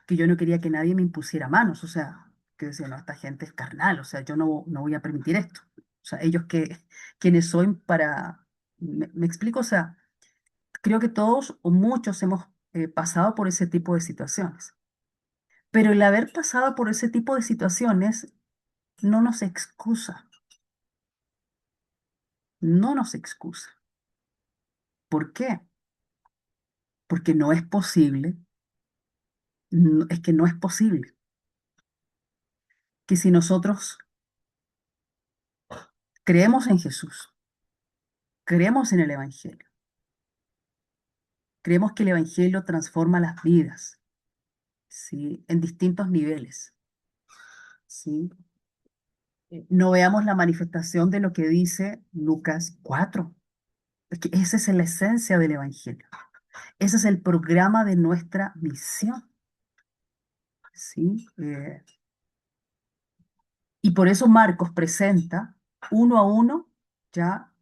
que yo no quería que nadie me impusiera manos. O sea, que decía, no, esta gente es carnal, o sea, yo no voy a permitir esto. O sea, ellos quienes son para... Me explico, o sea, creo que todos o muchos hemos pasado por ese tipo de situaciones. Pero el haber pasado por ese tipo de situaciones no nos excusa, no nos excusa. ¿Por qué? Porque no es posible, es que no es posible que si nosotros creemos en Jesús, creemos en el Evangelio, creemos que el Evangelio transforma las vidas, ¿sí? En distintos niveles, ¿sí? No veamos la manifestación de lo que dice Lucas 4. Es que esa es la esencia del Evangelio. Ese es el programa de nuestra misión, ¿sí? Y por eso Marcos presenta uno a uno ya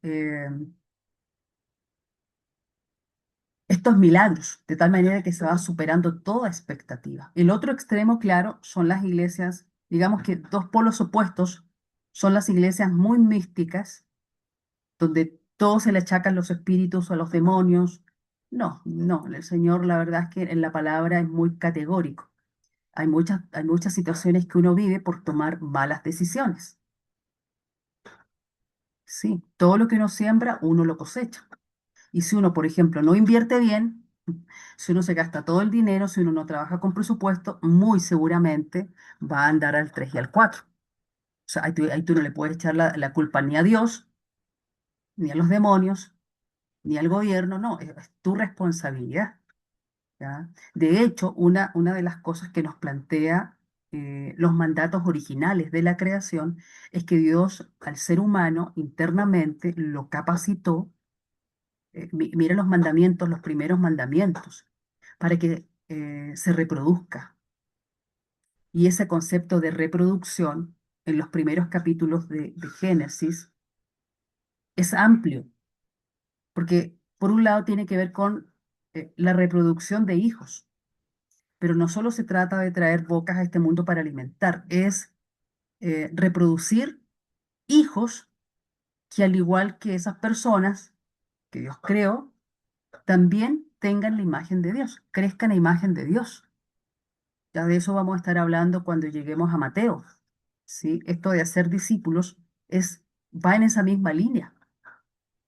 estos milagros, de tal manera que se va superando toda expectativa. El otro extremo, claro, son las iglesias, digamos que dos polos opuestos, son las iglesias muy místicas, donde todo se le achacan los espíritus o a los demonios. No, no, el Señor la verdad es que en la palabra es muy categórico. Hay muchas situaciones que uno vive por tomar malas decisiones. Sí, todo lo que uno siembra, uno lo cosecha. Y si uno, por ejemplo, no invierte bien, Si uno se gasta todo el dinero, si uno no trabaja con presupuesto, muy seguramente va a andar al 3 y al 4. O sea, ahí tú no le puedes echar la culpa ni a Dios, ni a los demonios, ni al gobierno, no, es tu responsabilidad. ¿Ya? De hecho, una de las cosas que nos plantea los mandatos originales de la creación es que Dios al ser humano internamente lo capacitó, mira los mandamientos, los primeros mandamientos, para que se reproduzca. Y ese concepto de reproducción en los primeros capítulos de Génesis es amplio, porque por un lado tiene que ver con la reproducción de hijos. Pero no solo se trata de traer bocas a este mundo para alimentar, es reproducir hijos que al igual que esas personas que Dios creó, también tengan la imagen de Dios, crezcan a imagen de Dios. Ya de eso vamos a estar hablando cuando lleguemos a Mateo. ¿Sí? Esto de hacer discípulos va en esa misma línea.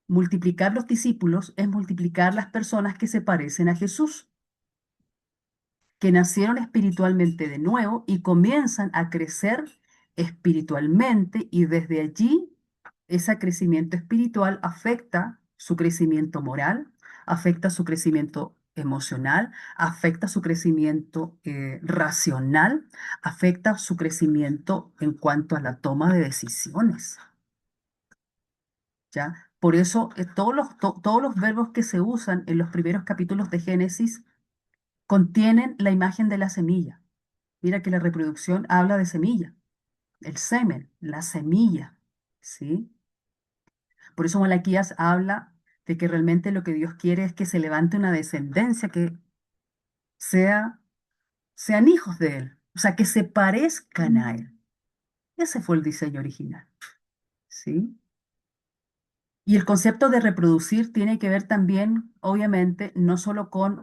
Multiplicar los discípulos es multiplicar las personas que se parecen a Jesús, que nacieron espiritualmente de nuevo y comienzan a crecer espiritualmente y desde allí ese crecimiento espiritual afecta su crecimiento moral, afecta su crecimiento emocional, afecta su crecimiento racional, afecta su crecimiento en cuanto a la toma de decisiones. ¿Ya? Por eso todos los verbos que se usan en los primeros capítulos de Génesis contienen la imagen de la semilla. Mira que la reproducción habla de semilla, el semen, la semilla, ¿sí? Por eso Malaquías habla de que realmente lo que Dios quiere es que se levante una descendencia que sea, sean hijos de Él, o sea, que se parezcan a Él. Ese fue el diseño original, ¿sí? Y el concepto de reproducir tiene que ver también, obviamente, no solo con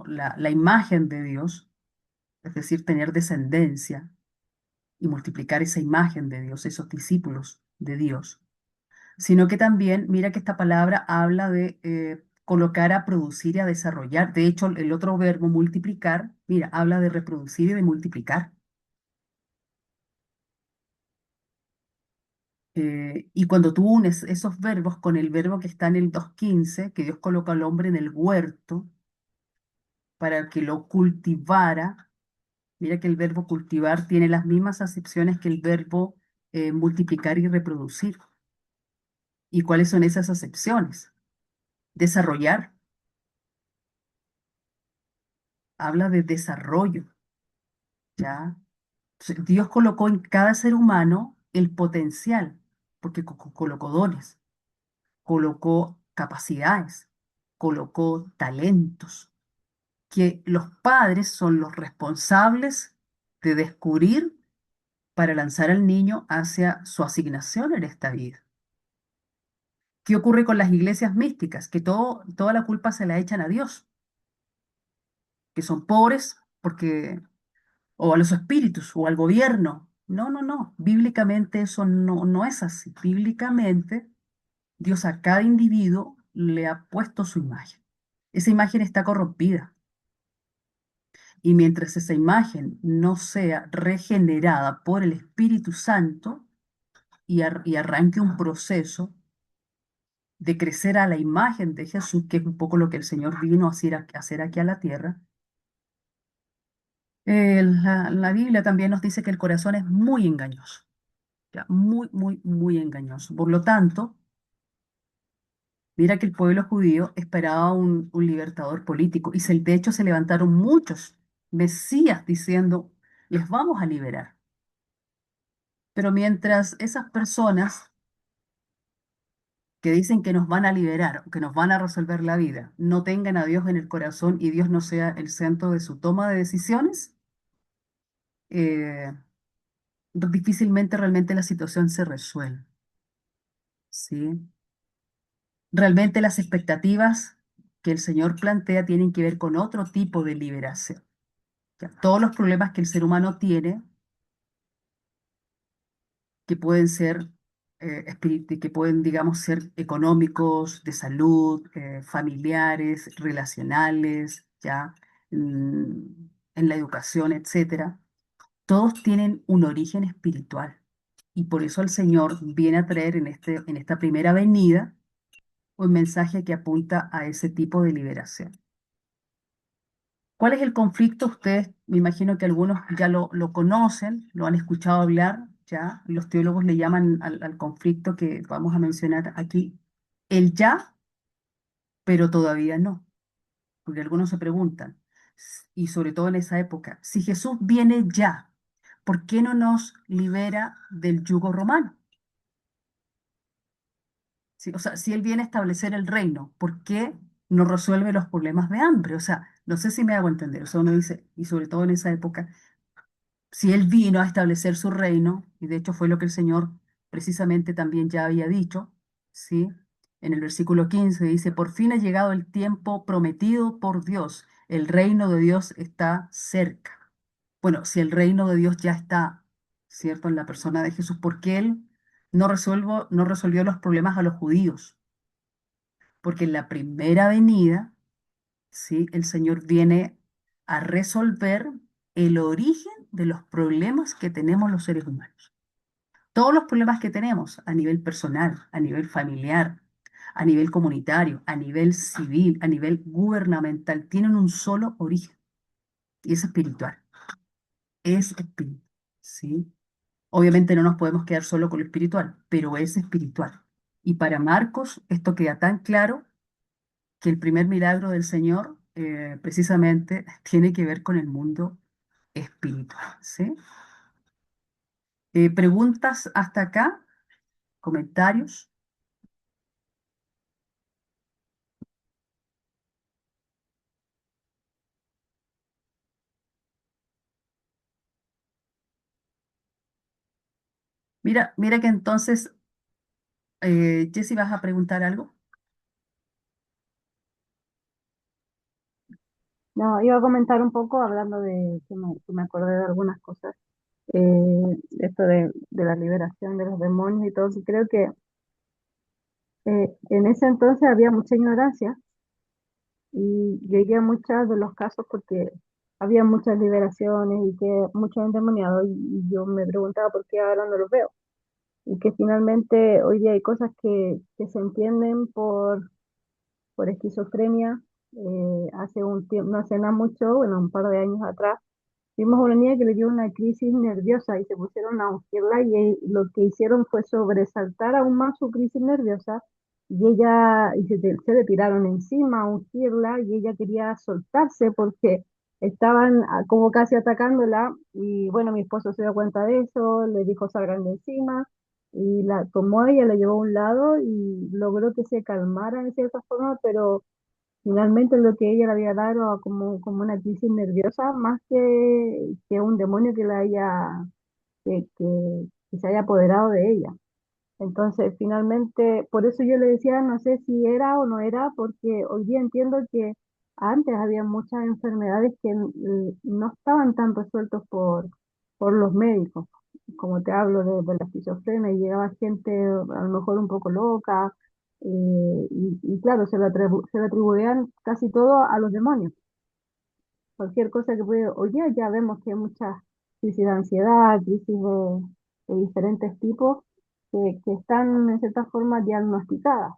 la imagen de Dios, es decir, tener descendencia, y multiplicar esa imagen de Dios, esos discípulos de Dios, sino que también, mira que esta palabra habla de colocar a producir y a desarrollar. De hecho, el otro verbo multiplicar, mira, habla de reproducir y de multiplicar. Y cuando tú unes esos verbos con el verbo que está en el 2:15, que Dios coloca al hombre en el huerto para que lo cultivara, mira que el verbo cultivar tiene las mismas acepciones que el verbo multiplicar y reproducir. ¿Y cuáles son esas acepciones? Desarrollar, habla de desarrollo, ¿ya? Entonces, Dios colocó en cada ser humano el potencial, porque colocó dones, colocó capacidades, colocó talentos, que los padres son los responsables de descubrir para lanzar al niño hacia su asignación en esta vida. ¿Qué ocurre con las iglesias místicas? Que toda la culpa se la echan a Dios, que son pobres porque o a los espíritus o al gobierno. No, no, no. Bíblicamente eso no es así. Bíblicamente Dios a cada individuo le ha puesto su imagen. Esa imagen está corrompida. Y mientras esa imagen no sea regenerada por el Espíritu Santo y arranque un proceso de crecer a la imagen de Jesús, que es un poco lo que el Señor vino a hacer aquí a la tierra, la Biblia también nos dice que el corazón es muy engañoso. Ya, muy, muy, muy engañoso. Por lo tanto, mira que el pueblo judío esperaba un libertador político y de hecho se levantaron muchos mesías diciendo, les vamos a liberar. Pero mientras esas personas que dicen que nos van a liberar, que nos van a resolver la vida, no tengan a Dios en el corazón y Dios no sea el centro de su toma de decisiones, eh, difícilmente realmente la situación se resuelve. ¿Sí? Realmente las expectativas que el Señor plantea tienen que ver con otro tipo de liberación. Ya, todos los problemas que el ser humano tiene, que pueden ser que pueden, digamos, ser económicos, de salud, familiares, relacionales, ya, en la educación, etcétera, todos tienen un origen espiritual. Y por eso el Señor viene a traer en esta primera venida un mensaje que apunta a ese tipo de liberación. ¿Cuál es el conflicto? Ustedes, me imagino que algunos ya lo conocen, lo han escuchado hablar, ya. Los teólogos le llaman al conflicto que vamos a mencionar aquí el ya, pero todavía no. Porque algunos se preguntan, y sobre todo en esa época, si Jesús viene ya, ¿por qué no nos libera del yugo romano? Sí, o sea, si Él viene a establecer el reino, ¿por qué no resuelve los problemas de hambre? O sea, no sé si me hago entender. O sea, uno dice, y sobre todo en esa época, si Él vino a establecer su reino, y de hecho fue lo que el Señor precisamente también ya había dicho, ¿sí? En el versículo 15 dice, por fin ha llegado el tiempo prometido por Dios, el reino de Dios está cerca. Bueno, si el reino de Dios ya está, ¿cierto? En la persona de Jesús, ¿por qué Él no resolvió los problemas a los judíos? Porque en la primera venida, ¿sí? El Señor viene a resolver el origen de los problemas que tenemos los seres humanos. Todos los problemas que tenemos a nivel personal, a nivel familiar, a nivel comunitario, a nivel civil, a nivel gubernamental, tienen un solo origen y es espiritual. Es espiritual, ¿sí? Obviamente no nos podemos quedar solo con lo espiritual, pero es espiritual. Y para Marcos esto queda tan claro que el primer milagro del Señor precisamente tiene que ver con el mundo espiritual, ¿sí? ¿Preguntas hasta acá? ¿Comentarios? Mira que entonces, Jessy, ¿vas a preguntar algo? No, iba a comentar un poco hablando de que me acordé de algunas cosas, esto de la liberación de los demonios y todo, y creo que en ese entonces había mucha ignorancia y llegué a muchos de los casos porque había muchas liberaciones y que muchos endemoniados y yo me preguntaba por qué ahora no los veo y que finalmente hoy día hay cosas que se entienden por esquizofrenia. Hace un tiempo, no hace nada mucho, bueno, un par de años atrás, vimos a una niña que le dio una crisis nerviosa y se pusieron a ungirla y lo que hicieron fue sobresaltar aún más su crisis nerviosa y ella, se le tiraron encima a ungirla y ella quería soltarse porque estaban como casi atacándola y bueno, mi esposo se dio cuenta de eso, le dijo salgan de encima y la tomó ella, la llevó a un lado y logró que se calmara en cierta forma, pero finalmente lo que ella le había dado era como una crisis nerviosa, más que un demonio que que se haya apoderado de ella. Entonces, finalmente, por eso yo le decía, no sé si era o no era, porque hoy día entiendo que antes había muchas enfermedades que no estaban tan resueltos por los médicos. Como te hablo de la esquizofrenia, y llegaba gente a lo mejor un poco loca, y claro, se le atribuían casi todo a los demonios. Cualquier cosa que puede, hoy día ya vemos que hay muchas crisis de ansiedad, crisis de diferentes tipos que están en cierta forma diagnosticadas.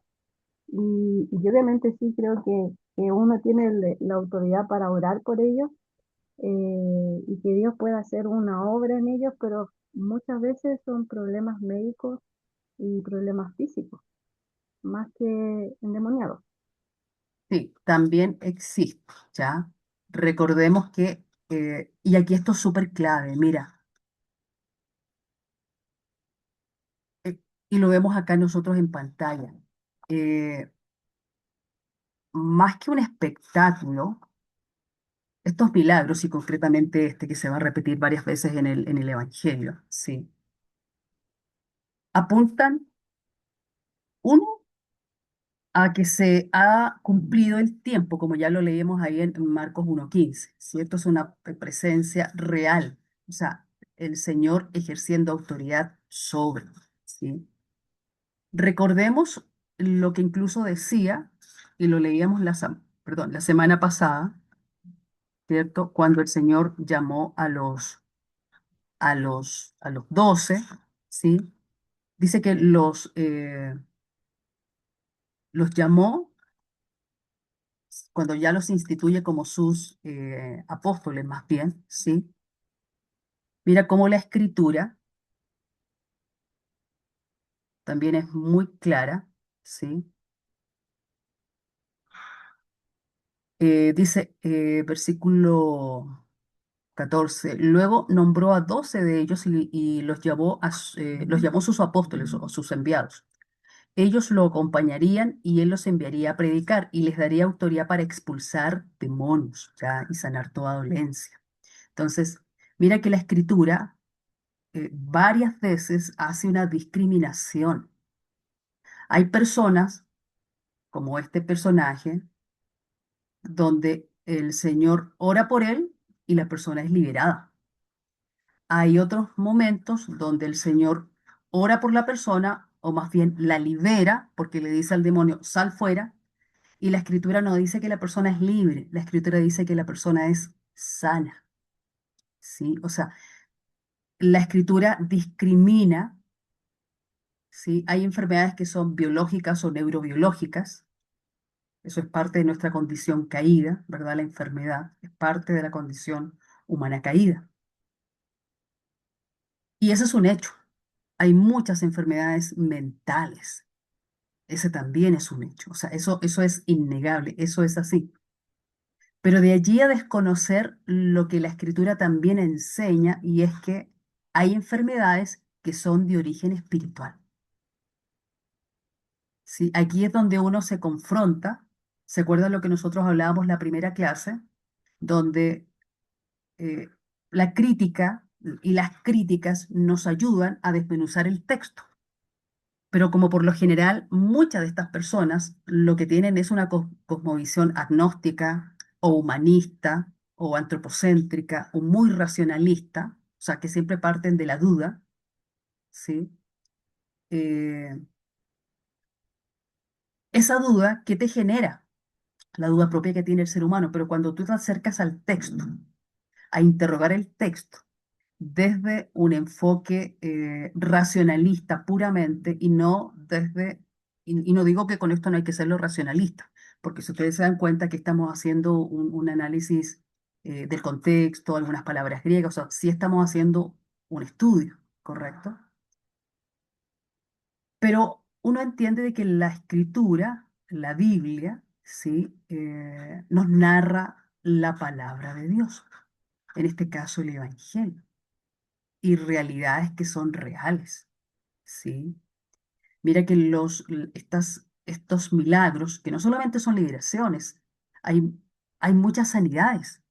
Y yo obviamente sí creo que uno tiene la autoridad para orar por ellos, y que Dios pueda hacer una obra en ellos, pero muchas veces son problemas médicos y problemas físicos, más que endemoniados. Sí, también existe, ¿ya? Recordemos que, y aquí esto es súper clave, mira, y lo vemos acá nosotros en pantalla. eh, Más que un espectáculo, estos milagros, y concretamente este que se va a repetir varias veces en el Evangelio, ¿sí? Apuntan, uno, a que se ha cumplido el tiempo, como ya lo leímos ahí en Marcos 1:15, ¿cierto? Es una presencia real, o sea, el Señor ejerciendo autoridad sobre, ¿sí? Recordemos lo que incluso decía, y lo leíamos la semana pasada, ¿cierto? Cuando el Señor llamó a los 12, ¿sí? Dice que los llamó cuando ya los instituye como sus apóstoles, más bien, ¿sí? Mira cómo la escritura también es muy clara, ¿sí? Dice, versículo 14, luego nombró a 12 de ellos y los llamó sus apóstoles o sus enviados. Ellos lo acompañarían y él los enviaría a predicar y les daría autoridad para expulsar demonios, ¿ya? Y sanar toda dolencia. Entonces, mira que la escritura varias veces hace una discriminación. Hay personas, como este personaje, donde el Señor ora por él y la persona es liberada. Hay otros momentos donde el Señor ora por la persona, o más bien la libera, porque le dice al demonio, sal fuera, y la escritura no dice que la persona es libre, la escritura dice que la persona es sana, ¿sí? O sea, la escritura discrimina, ¿sí? Hay enfermedades que son biológicas o neurobiológicas, eso es parte de nuestra condición caída, ¿verdad? La enfermedad es parte de la condición humana caída. Y ese es un hecho. Hay muchas enfermedades mentales. Ese también es un hecho. O sea, eso es innegable, eso es así. Pero de allí a desconocer lo que la escritura también enseña, y es que hay enfermedades que son de origen espiritual. ¿Sí? Aquí es donde uno se confronta. ¿Se acuerda lo que nosotros hablábamos la primera clase? Donde eh, la crítica y las críticas nos ayudan a desmenuzar el texto. Pero como por lo general muchas de estas personas lo que tienen es una cosmovisión agnóstica o humanista o antropocéntrica o muy racionalista, o sea, que siempre parten de la duda, ¿sí? Eh, esa duda, ¿qué te genera? La duda propia que tiene el ser humano, pero cuando tú te acercas al texto, a interrogar el texto, desde un enfoque racionalista puramente y no y no digo que con esto no hay que serlo racionalista, porque si ustedes se dan cuenta que estamos haciendo un análisis del contexto, algunas palabras griegas, o sea, sí estamos haciendo un estudio, ¿correcto? Pero uno entiende de que la escritura, la Biblia, ¿sí? Nos narra la palabra de Dios, en este caso el Evangelio y realidades que son reales, ¿sí? Mira que estos milagros, que no solamente son liberaciones, hay, hay muchas sanidades,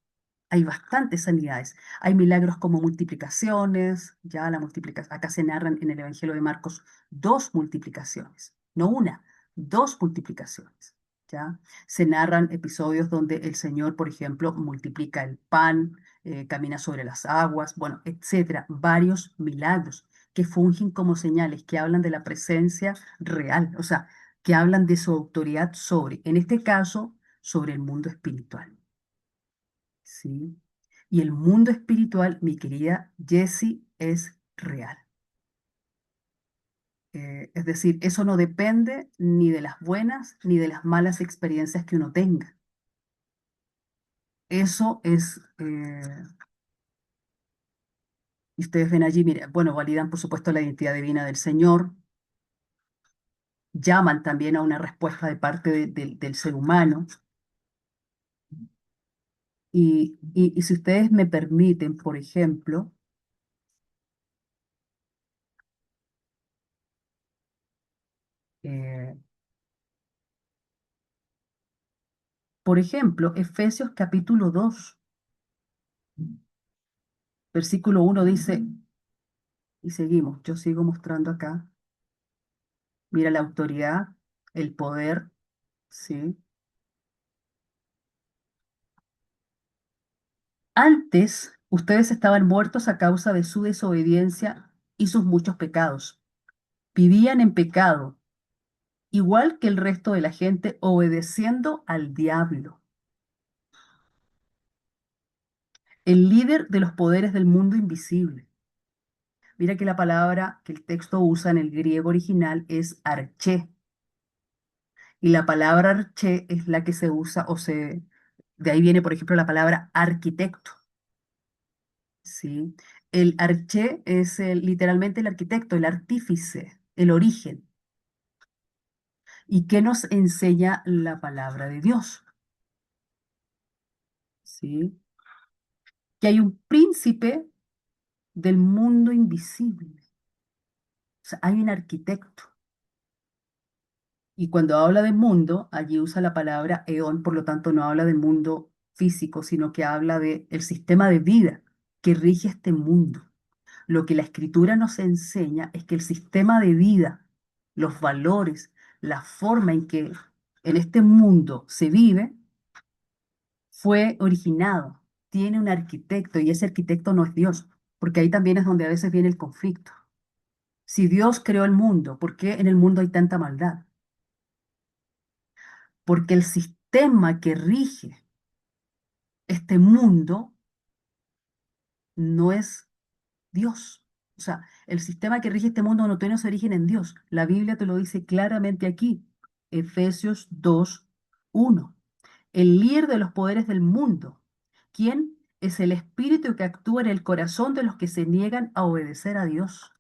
hay bastantes sanidades. Hay milagros como multiplicaciones, ya la multiplicación, acá se narran en el Evangelio de Marcos dos multiplicaciones, no una, dos multiplicaciones. ¿Ya? Se narran episodios donde el Señor, por ejemplo, multiplica el pan, camina sobre las aguas, bueno, etcétera. Varios milagros que fungen como señales, que hablan de la presencia real, o sea, que hablan de su autoridad sobre, en este caso, sobre el mundo espiritual. ¿Sí? Y el mundo espiritual, mi querida Jessie, es real. Es decir, eso no depende ni de las buenas ni de las malas experiencias que uno tenga. Eso es, y ustedes ven allí, mira, bueno, validan por supuesto la identidad divina del Señor, llaman también a una respuesta de parte del ser humano. Y si ustedes me permiten, eh, por ejemplo, Efesios capítulo 2 versículo 1 dice, y seguimos, yo sigo mostrando acá, mira la autoridad, el poder, ¿sí? Antes, ustedes estaban muertos a causa de su desobediencia y sus muchos pecados. Vivían en pecado igual que el resto de la gente, obedeciendo al diablo, el líder de los poderes del mundo invisible. Mira que la palabra que el texto usa en el griego original es arché, y la palabra arché es la que se usa, de ahí viene, por ejemplo, la palabra arquitecto, ¿sí? El arché es literalmente el arquitecto, el artífice, el origen. ¿Y qué nos enseña la palabra de Dios? ¿Sí? Que hay un príncipe del mundo invisible. O sea, hay un arquitecto. Y cuando habla de mundo, allí usa la palabra eón, por lo tanto no habla del mundo físico, sino que habla del sistema de vida que rige este mundo. Lo que la escritura nos enseña es que el sistema de vida, los valores, la forma en que en este mundo se vive, fue originado, tiene un arquitecto y ese arquitecto no es Dios, porque ahí también es donde a veces viene el conflicto. Si Dios creó el mundo, ¿por qué en el mundo hay tanta maldad? Porque el sistema que rige este mundo no es Dios. O sea, el sistema que rige este mundo no tiene su origen en Dios. La Biblia te lo dice claramente aquí, Efesios 2:1. El líder de los poderes del mundo. ¿Quién es el espíritu que actúa en el corazón de los que se niegan a obedecer a Dios?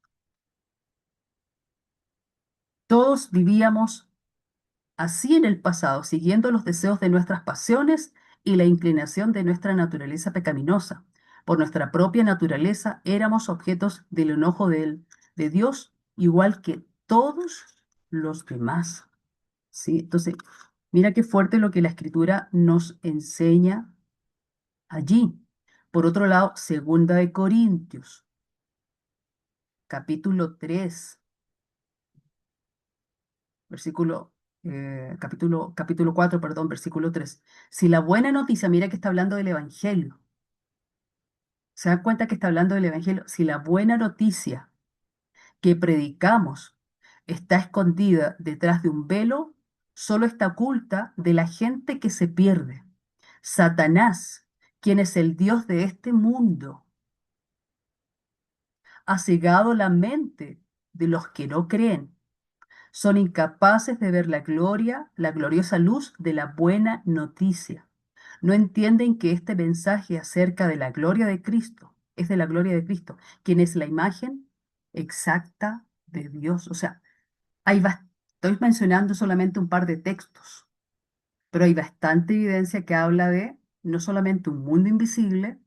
Todos vivíamos así en el pasado, siguiendo los deseos de nuestras pasiones y la inclinación de nuestra naturaleza pecaminosa. Por nuestra propia naturaleza éramos objetos del enojo de Dios, igual que todos los demás. ¿Sí? Entonces, mira qué fuerte lo que la Escritura nos enseña allí. Por otro lado, Segunda de Corintios, capítulo 3, versículo, capítulo 4, perdón, versículo 3. Si la buena noticia, mira que está hablando del Evangelio, se dan cuenta que está hablando del Evangelio, si la buena noticia que predicamos está escondida detrás de un velo, solo está oculta de la gente que se pierde. Satanás, quien es el Dios de este mundo, ha cegado la mente de los que no creen. Son incapaces de ver la gloria, la gloriosa luz de la buena noticia. No entienden que este mensaje acerca de la gloria de Cristo es de la gloria de Cristo, quien es la imagen exacta de Dios. O sea, estoy mencionando solamente un par de textos, pero hay bastante evidencia que habla de no solamente un mundo invisible,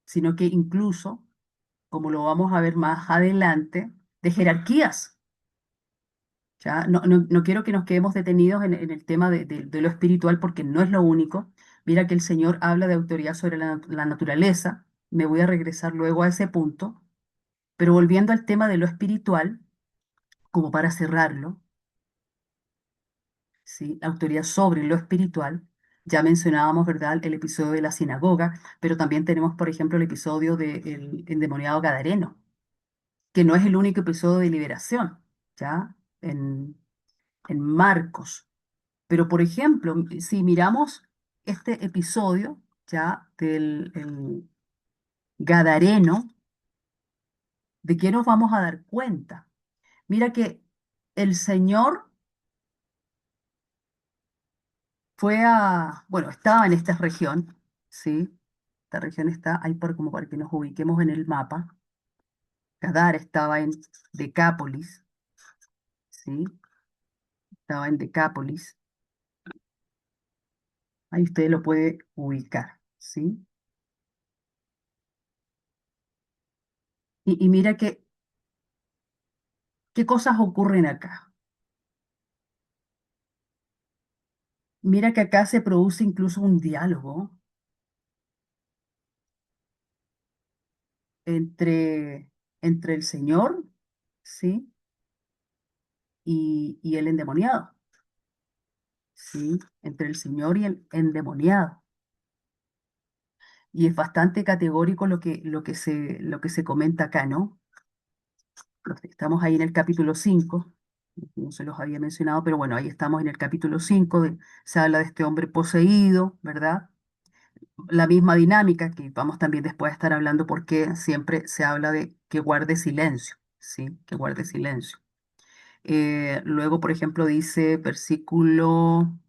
sino que incluso, como lo vamos a ver más adelante, de jerarquías. ¿Ya? No quiero que nos quedemos detenidos en el tema de lo espiritual porque no es lo único. Mira que el Señor habla de autoridad sobre la naturaleza. Me voy a regresar luego a ese punto. Pero volviendo al tema de lo espiritual, como para cerrarlo, ¿sí? La autoridad sobre lo espiritual. Ya mencionábamos, ¿verdad?, el episodio de la sinagoga, pero también tenemos, por ejemplo, el episodio del endemoniado Gadareno, que no es el único episodio de liberación, ¿ya? En Marcos. Pero, por ejemplo, si miramos este episodio ya del el Gadareno, ¿de qué nos vamos a dar cuenta? Mira que el Señor bueno, estaba en esta región, ¿sí? Esta región está ahí como para que nos ubiquemos en el mapa. Gadara estaba en Decápolis, ¿sí? Estaba en Decápolis. Ahí usted lo puede ubicar, ¿sí? Y mira qué cosas ocurren acá. Mira que acá se produce incluso un diálogo entre, entre el Señor, ¿sí? Y el endemoniado, ¿sí? Entre el Señor y el endemoniado. Y es bastante categórico lo que se comenta acá, ¿no? Estamos ahí en el capítulo 5. no se los había mencionado, pero bueno, ahí estamos en el capítulo 5, se habla de este hombre poseído, ¿verdad? La misma dinámica que vamos también después a estar hablando porque siempre se habla de que guarde silencio, ¿sí? Que guarde silencio. Luego, por ejemplo, dice versículo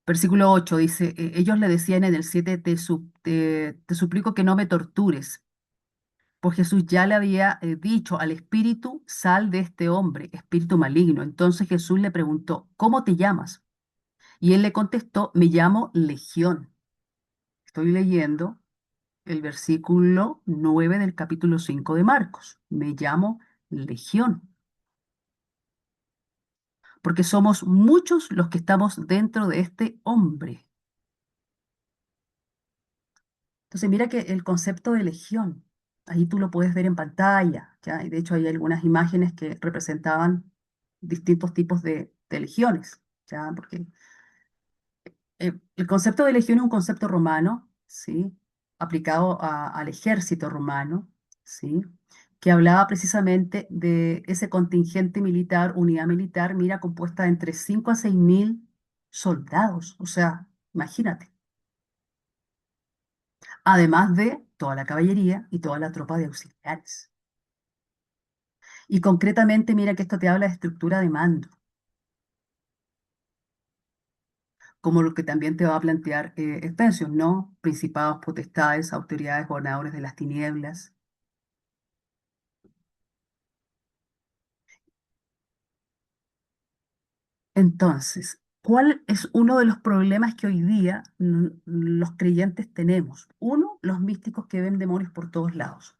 8, dice, ellos le decían en el 7, te suplico que no me tortures, pues Jesús ya le había dicho al espíritu, sal de este hombre, espíritu maligno. Entonces Jesús le preguntó, ¿cómo te llamas? Y él le contestó, me llamo Legión. Estoy leyendo el versículo 9 del capítulo 5 de Marcos. Me llamo Legión, porque somos muchos los que estamos dentro de este hombre. Entonces mira que el concepto de legión, ahí tú lo puedes ver en pantalla, ¿ya? Y de hecho hay algunas imágenes que representaban distintos tipos de legiones, ¿ya? Porque el concepto de legión es un concepto romano, ¿sí? Aplicado al ejército romano, ¿sí? Que hablaba precisamente de ese contingente militar, unidad militar, mira, compuesta de entre 5 a 6 mil soldados, o sea, imagínate, además de toda la caballería y toda la tropa de auxiliares. Y concretamente, mira que esto te habla de estructura de mando, como lo que también te va a plantear Efesios, ¿no? Principados, potestades, autoridades, gobernadores de las tinieblas. Entonces, ¿cuál es uno de los problemas que hoy día los creyentes tenemos? Uno, los místicos que ven demonios por todos lados.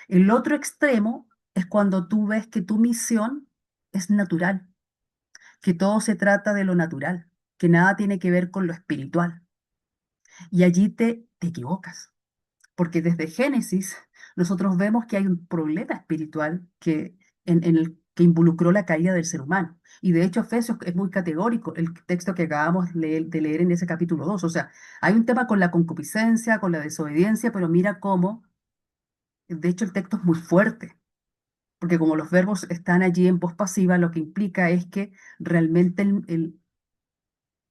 El otro extremo es cuando tú ves que tu misión es natural, que todo se trata de lo natural, que nada tiene que ver con lo espiritual. Y allí te equivocas, porque desde Génesis nosotros vemos que hay un problema espiritual en el que involucró la caída del ser humano. Y de hecho Efesios es muy categórico, el texto que acabamos de leer en ese capítulo 2. O sea, hay un tema con la concupiscencia, con la desobediencia, pero mira cómo, de hecho el texto es muy fuerte, porque como los verbos están allí en voz pasiva, lo que implica es que realmente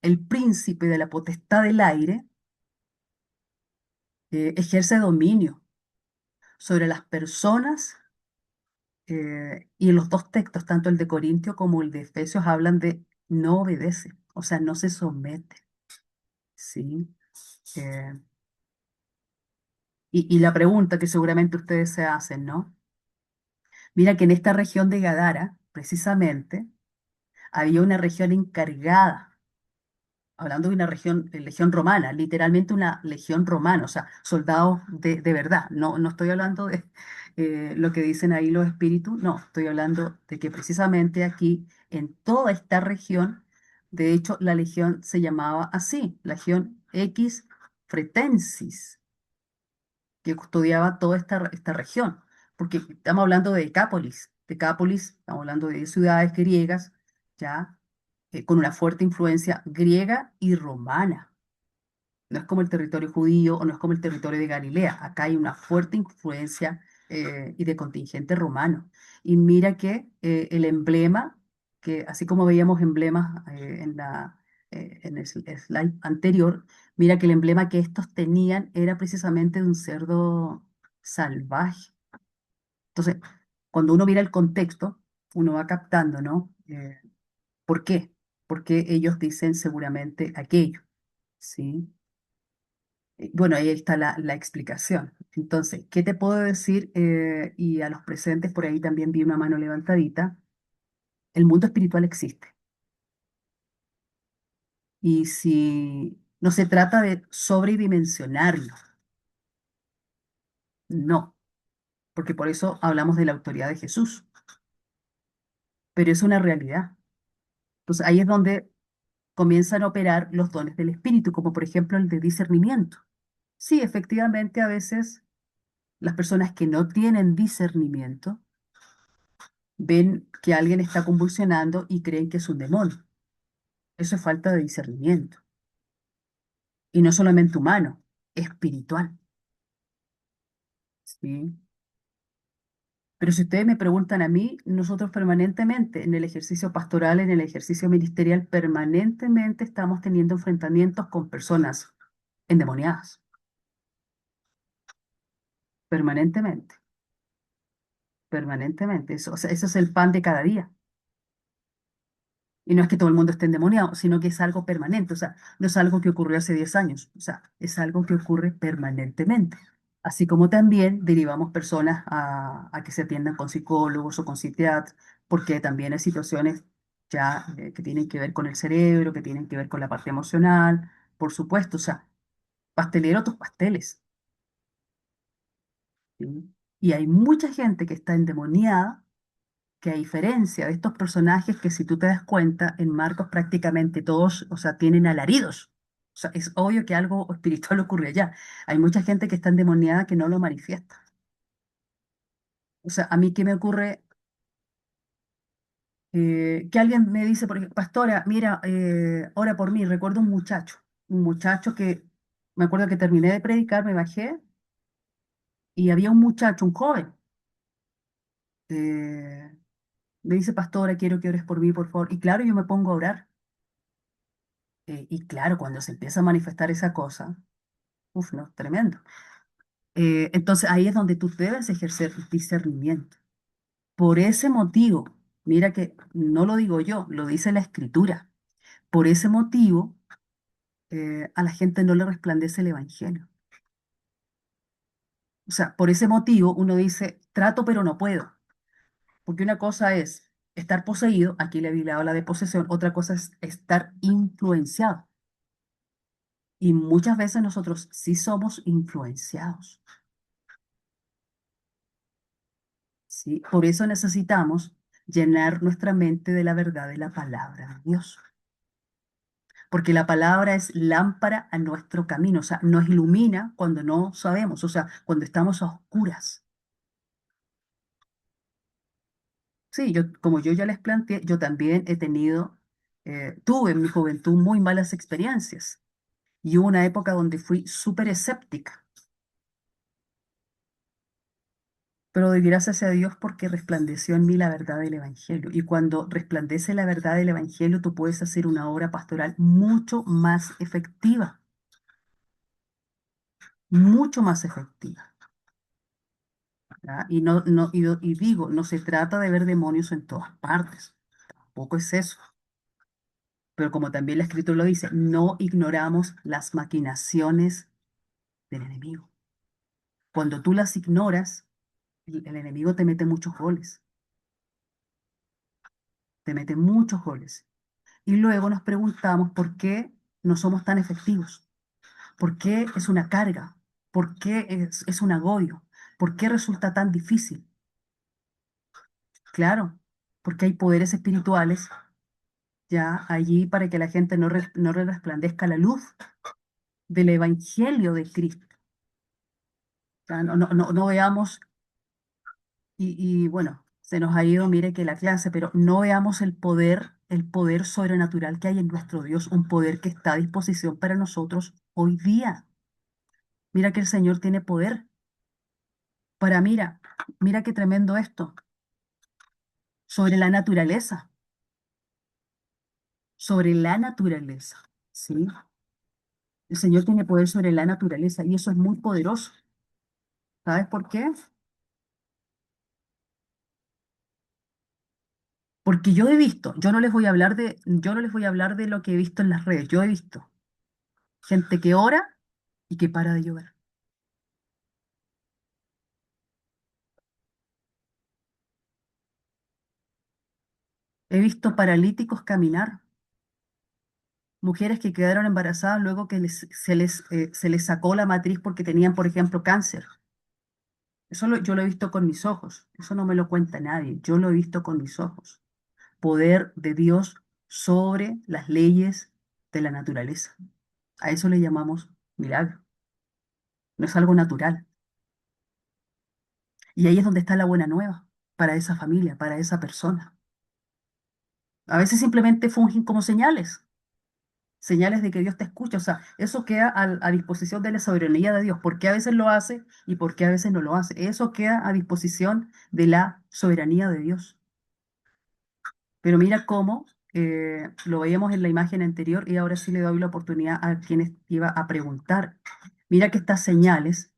el príncipe de la potestad del aire ejerce dominio sobre las personas, y en los dos textos, tanto el de Corintio como el de Efesios, hablan de no obedece, o sea, no se somete, ¿sí? Eh, y la pregunta que seguramente ustedes se hacen, ¿no? Mira que en esta región de Gadara, precisamente, había una región encargada, hablando de una región, legión romana, literalmente una legión romana, o sea, soldados de verdad. No, no estoy hablando de lo que dicen ahí los espíritus, no, estoy hablando de que precisamente aquí, en toda esta región, de hecho, la legión se llamaba así, Legión X Fretensis, que custodiaba toda esta región, porque estamos hablando de Decápolis, estamos hablando de ciudades griegas, ya con una fuerte influencia griega y romana. No es como el territorio judío o no es como el territorio de Galilea. Acá hay una fuerte influencia y de contingente romano. Y mira que el emblema, que así como veíamos emblemas en el slide anterior, mira que el emblema que estos tenían era precisamente de un cerdo salvaje. Entonces, cuando uno mira el contexto, uno va captando, ¿no? ¿Por qué? Porque ellos dicen seguramente aquello, ¿sí? Bueno, ahí está la explicación. Entonces, ¿qué te puedo decir? Y a los presentes, por ahí también vi una mano levantadita. El mundo espiritual existe. Y si no se trata de sobredimensionarlo, no, porque por eso hablamos de la autoridad de Jesús, pero es una realidad. Entonces, ahí es donde comienzan a operar los dones del espíritu, como por ejemplo el de discernimiento. Sí, efectivamente, a veces las personas que no tienen discernimiento ven que alguien está convulsionando y creen que es un demonio. Eso es falta de discernimiento. Y no solamente humano, espiritual. ¿Sí? Pero si ustedes me preguntan a mí, nosotros permanentemente en el ejercicio pastoral, en el ejercicio ministerial, permanentemente estamos teniendo enfrentamientos con personas endemoniadas, permanentemente, permanentemente. Eso, o sea, eso es el pan de cada día. Y no es que todo el mundo esté endemoniado, sino que es algo permanente, o sea, no es algo que ocurrió hace 10 años, o sea, es algo que ocurre permanentemente. Así como también derivamos personas a que se atiendan con psicólogos o con psiquiatras, porque también hay situaciones ya que tienen que ver con el cerebro, que tienen que ver con la parte emocional, por supuesto, o sea, pastelero tus pasteles, ¿sí? Y hay mucha gente que está endemoniada que a diferencia de estos personajes que si tú te das cuenta, en Marcos prácticamente todos, o sea, tienen alaridos. O sea, es obvio que algo espiritual ocurre allá. Hay mucha gente que está endemoniada que no lo manifiesta. O sea, a mí qué me ocurre. Que alguien me dice, por ejemplo, pastora, mira, ora por mí. Recuerdo un muchacho que, me acuerdo que terminé de predicar, me bajé y había un muchacho, un joven, eh, me dice, pastora, quiero que ores por mí, por favor. Y claro, yo me pongo a orar. Y claro, cuando se empieza a manifestar esa cosa, uff, no, tremendo. Entonces ahí es donde tú debes ejercer discernimiento. Por ese motivo, mira que no lo digo yo, lo dice la escritura. Por ese motivo, a la gente no le resplandece el evangelio. O sea, por ese motivo uno dice, trato pero no puedo. Porque una cosa es estar poseído, aquí la Biblia habla de posesión, otra cosa es estar influenciado. Y muchas veces nosotros sí somos influenciados. ¿Sí? Por eso necesitamos llenar nuestra mente de la verdad de la palabra de Dios. Porque la palabra es lámpara a nuestro camino, o sea, nos ilumina cuando no sabemos, o sea, cuando estamos a oscuras. Sí, yo, como yo ya les planteé, yo también he tenido, tuve en mi juventud muy malas experiencias y hubo una época donde fui súper escéptica. Pero doy gracias a Dios porque resplandeció en mí la verdad del Evangelio. Y cuando resplandece la verdad del Evangelio, tú puedes hacer una obra pastoral mucho más efectiva. ¿Ya? Y, y digo, no se trata de ver demonios en todas partes, tampoco es eso. Pero como también la Escritura lo dice, no ignoramos las maquinaciones del enemigo. Cuando tú las ignoras, el enemigo te mete muchos goles, te mete muchos goles. Y luego nos preguntamos por qué no somos tan efectivos, por qué es una carga, por qué es un agobio, por qué resulta tan difícil. Claro, porque hay poderes espirituales ya allí para que la gente no le resplandezca la luz del Evangelio de Cristo. Ya, no veamos, y bueno, se nos ha ido, mire que la clase, pero no veamos el poder sobrenatural que hay en nuestro Dios, un poder que está a disposición para nosotros hoy día. Mira que el Señor tiene poder para, mira qué tremendo esto, sobre la naturaleza, sobre la naturaleza, ¿sí? El Señor tiene poder sobre la naturaleza y eso es muy poderoso. ¿Sabes por qué? Porque yo he visto, yo no les voy a hablar de lo que he visto en las redes, yo he visto gente que ora y que para de llover. He visto paralíticos caminar, mujeres que quedaron embarazadas luego que se les sacó la matriz porque tenían, por ejemplo, cáncer. Yo lo he visto con mis ojos, eso no me lo cuenta nadie, yo lo he visto con mis ojos. Poder de Dios sobre las leyes de la naturaleza. A eso le llamamos milagro, no es algo natural. Y ahí es donde está la buena nueva para esa familia, para esa persona. A veces simplemente fungen como señales. señales de que Dios te escucha. O sea, eso queda a disposición de la soberanía de Dios. ¿Por qué a veces lo hace y por qué a veces no lo hace? Eso queda a disposición de la soberanía de Dios. Pero mira cómo lo veíamos en la imagen anterior y ahora sí le doy la oportunidad a quienes iba a preguntar. Mira que estas señales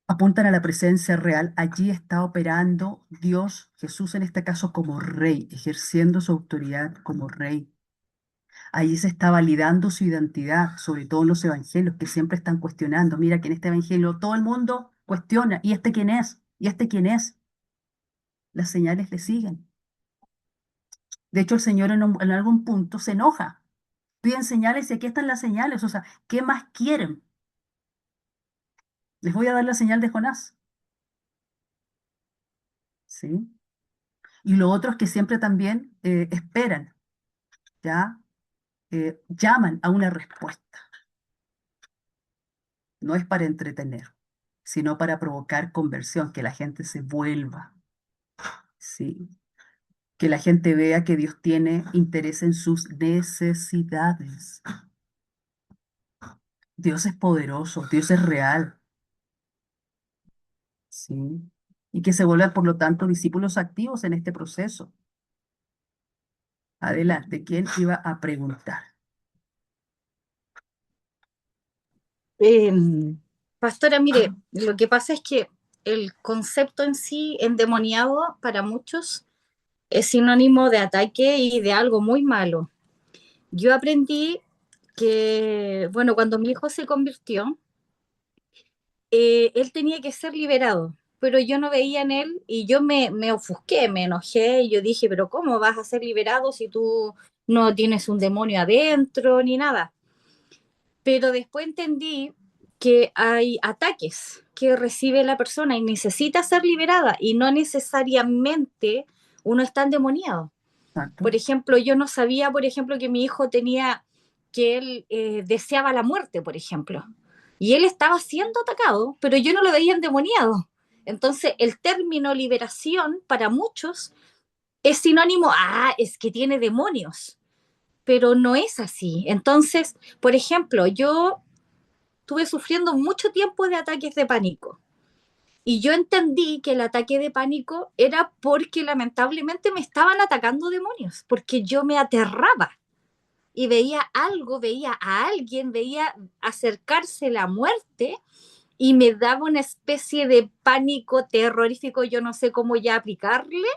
apuntan a la presencia real. Allí está operando Dios, Jesús en este caso como rey, ejerciendo su autoridad como rey. Allí se está validando su identidad, sobre todo en los evangelios que siempre están cuestionando. Mira que en este evangelio todo el mundo cuestiona, ¿y este quién es? ¿Y este quién es? Las señales le siguen. De hecho, el Señor en algún punto se enoja. Piden señales y aquí están las señales. O sea, ¿qué más quieren? Les voy a dar la señal de Jonás. ¿Sí? Y lo otro es que siempre también esperan, ¿ya? Llaman a una respuesta. No es para entretener, sino para provocar conversión, que la gente se vuelva, ¿sí? Que la gente vea que Dios tiene interés en sus necesidades. Dios es poderoso, Dios es real, ¿sí? Y que se vuelvan, por lo tanto, discípulos activos en este proceso. Adelante, ¿quién iba a preguntar? Pastora, mire, lo que pasa es que el concepto en sí, endemoniado, para muchos es sinónimo de ataque y de algo muy malo. Yo aprendí que, bueno, cuando mi hijo se convirtió, él tenía que ser liberado, pero yo no veía en él y yo me ofusqué, me enojé y yo dije, pero ¿cómo vas a ser liberado si tú no tienes un demonio adentro ni nada? Pero después entendí que hay ataques que recibe la persona y necesita ser liberada y no necesariamente uno está endemoniado. Exacto. Por ejemplo, yo no sabía, por ejemplo, que mi hijo tenía, que él deseaba la muerte, por ejemplo. Y él estaba siendo atacado, pero yo no lo veía endemoniado. Entonces, el término liberación para muchos es sinónimo, es que tiene demonios, pero no es así. Entonces, por ejemplo, yo estuve sufriendo mucho tiempo de ataques de pánico. Y yo entendí que el ataque de pánico era porque lamentablemente me estaban atacando demonios, porque yo me aterraba y veía algo, veía a alguien, veía acercarse la muerte y me daba una especie de pánico terrorífico, yo no sé cómo ya aplicarle,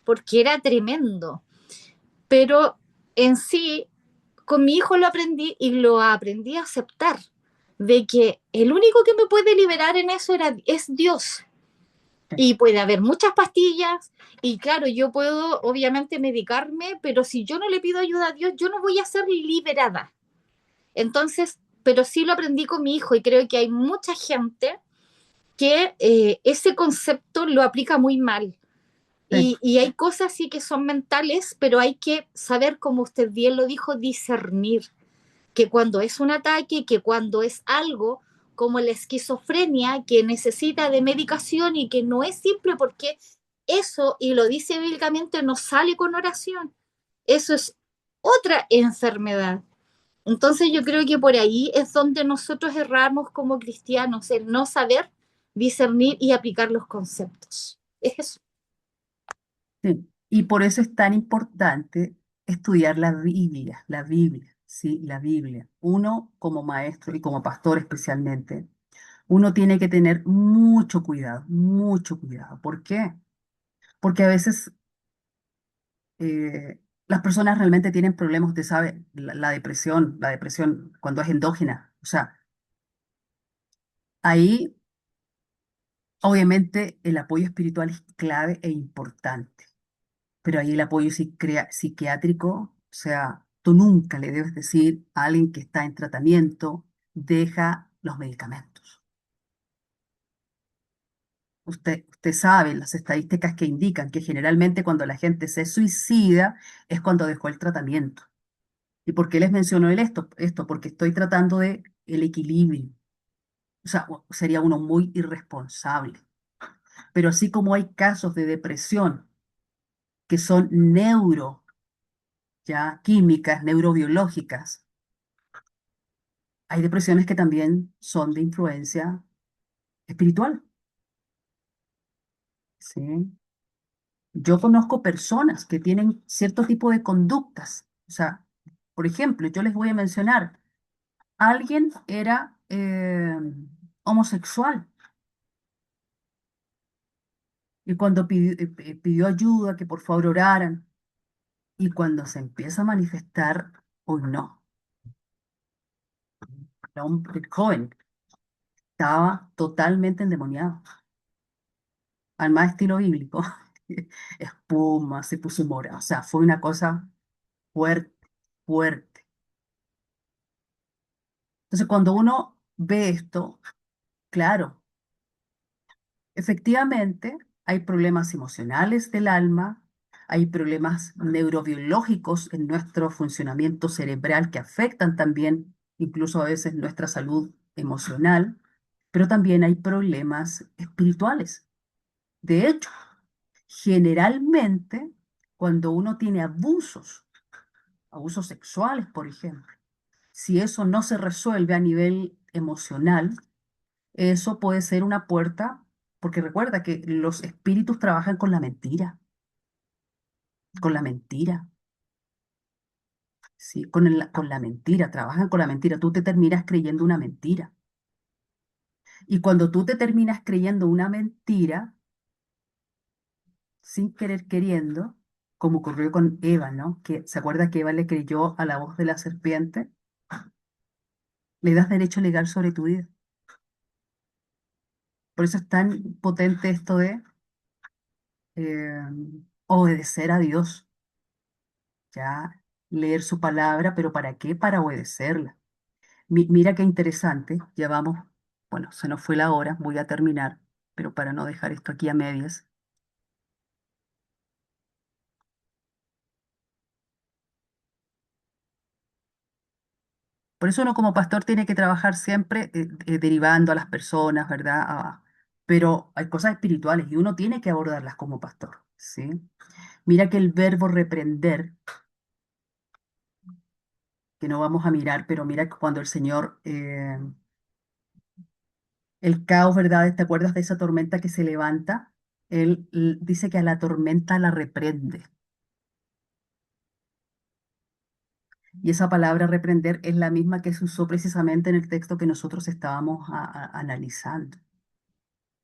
porque era tremendo. Pero en sí, con mi hijo lo aprendí y lo aprendí a aceptar, de que el único que me puede liberar en eso es Dios. Y puede haber muchas pastillas y claro, yo puedo obviamente medicarme, pero si yo no le pido ayuda a Dios, yo no voy a ser liberada. Entonces, pero sí lo aprendí con mi hijo y creo que hay mucha gente que ese concepto lo aplica muy mal. Sí, Y hay cosas sí que son mentales, pero hay que saber, como usted bien lo dijo, discernir que cuando es un ataque, que cuando es algo como la esquizofrenia que necesita de medicación y que no es simple porque eso, y lo dice bíblicamente, no sale con oración. Eso es otra enfermedad. Entonces yo creo que por ahí es donde nosotros erramos como cristianos, el no saber discernir y aplicar los conceptos. Es eso. sí. Y por eso es tan importante estudiar la Biblia, ¿sí? La Biblia. Uno como maestro y como pastor especialmente, uno tiene que tener mucho cuidado, mucho cuidado. ¿Por qué? Porque a veces las personas realmente tienen problemas, usted sabe, la depresión cuando es endógena. O sea, ahí obviamente el apoyo espiritual es clave e importante, pero ahí el apoyo psiquiátrico, o sea, tú nunca le debes decir a alguien que está en tratamiento, deja los medicamentos. Usted sabe las estadísticas que indican que generalmente cuando la gente se suicida es cuando dejó el tratamiento. ¿Y por qué les menciono esto? Porque estoy tratando de el equilibrio. O sea, sería uno muy irresponsable. Pero así como hay casos de depresión que son ya químicas, neurobiológicas. Hay depresiones que también son de influencia espiritual, ¿sí? Yo conozco personas que tienen cierto tipo de conductas. O sea, por ejemplo, yo les voy a mencionar, alguien era homosexual y cuando pidió ayuda, que por favor oraran, y cuando se empieza a manifestar, hoy no, el hombre el joven estaba totalmente endemoniado, al más estilo bíblico. Espuma, se puso morado, o sea, fue una cosa fuerte, fuerte. Entonces, cuando uno ve esto, claro, efectivamente hay problemas emocionales del alma, hay problemas neurobiológicos en nuestro funcionamiento cerebral que afectan también incluso a veces nuestra salud emocional, pero también hay problemas espirituales. De hecho, generalmente cuando uno tiene abusos sexuales, por ejemplo, si eso no se resuelve a nivel emocional, eso puede ser una puerta, porque recuerda que los espíritus trabajan con la mentira, ¿sí? Con la mentira, trabajan con la mentira. Tú te terminas creyendo una mentira. Y cuando tú te terminas creyendo una mentira, sin querer queriendo, como ocurrió con Eva, ¿no? Que se acuerda que Eva le creyó a la voz de la serpiente, le das derecho legal sobre tu vida. Por eso es tan potente esto de eh, obedecer a Dios, ya leer su palabra, pero ¿para qué? Para obedecerla. Mira qué interesante, ya vamos, bueno, se nos fue la hora, voy a terminar, pero para no dejar esto aquí a medias. Por eso uno como pastor tiene que trabajar siempre derivando a las personas, ¿verdad? Pero hay cosas espirituales y uno tiene que abordarlas como pastor, ¿sí? Mira que el verbo reprender, que no vamos a mirar, pero mira que cuando el Señor, el caos, ¿verdad? ¿Te acuerdas de esa tormenta que se levanta? Él dice que a la tormenta la reprende. Y esa palabra reprender es la misma que se usó precisamente en el texto que nosotros estábamos analizando.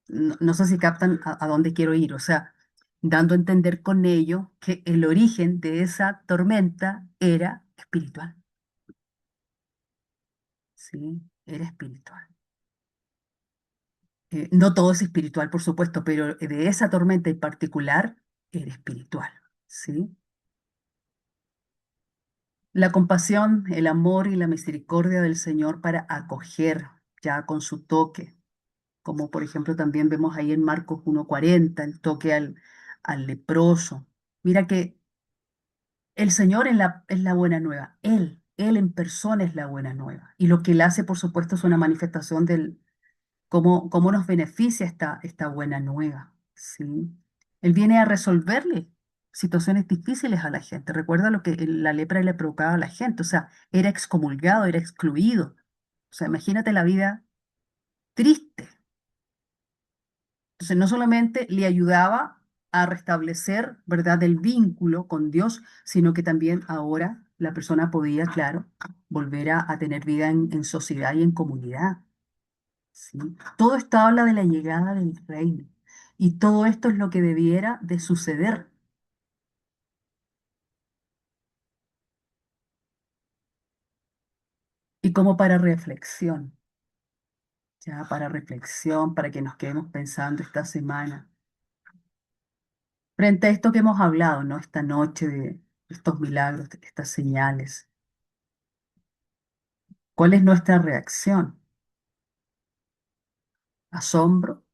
No, no sé si captan a dónde quiero ir, o sea, dando a entender con ello que el origen de esa tormenta era espiritual, ¿sí? Era espiritual. No todo es espiritual, por supuesto, pero de esa tormenta en particular era espiritual, ¿sí? La compasión, el amor y la misericordia del Señor para acoger ya con su toque, como por ejemplo también vemos ahí en Marcos 1:40, el toque al leproso. Mira que el Señor es la buena nueva, Él en persona es la buena nueva. Y lo que Él hace, por supuesto, es una manifestación del cómo nos beneficia esta buena nueva, ¿sí? Él viene a resolverle situaciones difíciles a la gente. Recuerda lo que la lepra le provocaba a la gente, o sea, era excomulgado, era excluido. O sea, imagínate la vida triste. Entonces, no solamente le ayudaba a restablecer, ¿verdad?, el vínculo con Dios, sino que también ahora la persona podía, claro, volver a tener vida en sociedad y en comunidad, ¿sí? Todo esto habla de la llegada del reino y todo esto es lo que debiera de suceder. Y como para reflexión, ya para reflexión, para que nos quedemos pensando esta semana, frente a esto que hemos hablado, ¿no? Esta noche de estos milagros, de estas señales. ¿Cuál es nuestra reacción? ¿Asombro?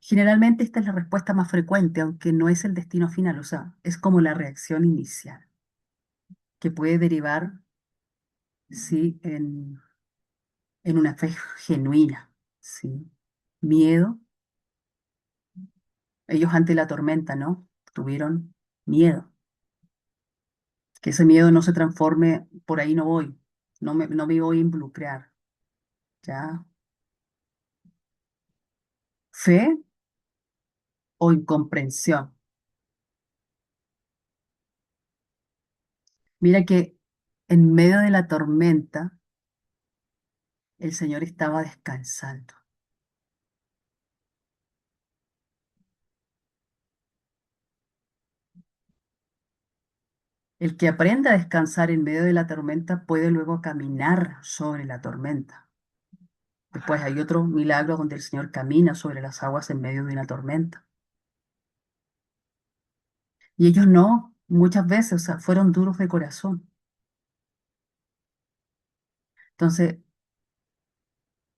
Generalmente esta es la respuesta más frecuente, aunque no es el destino final, o sea, es como la reacción inicial, que puede derivar, sí, en una fe genuina, sí. Miedo, ellos ante la tormenta, ¿no? Tuvieron miedo. Que ese miedo no se transforme, por ahí no voy, no me voy a involucrar, ¿ya? Fe o incomprensión. Mira que en medio de la tormenta, el Señor estaba descansando. El que aprenda a descansar en medio de la tormenta puede luego caminar sobre la tormenta. Después hay otro milagro donde el Señor camina sobre las aguas en medio de una tormenta. Y ellos no, muchas veces, o sea, fueron duros de corazón. Entonces,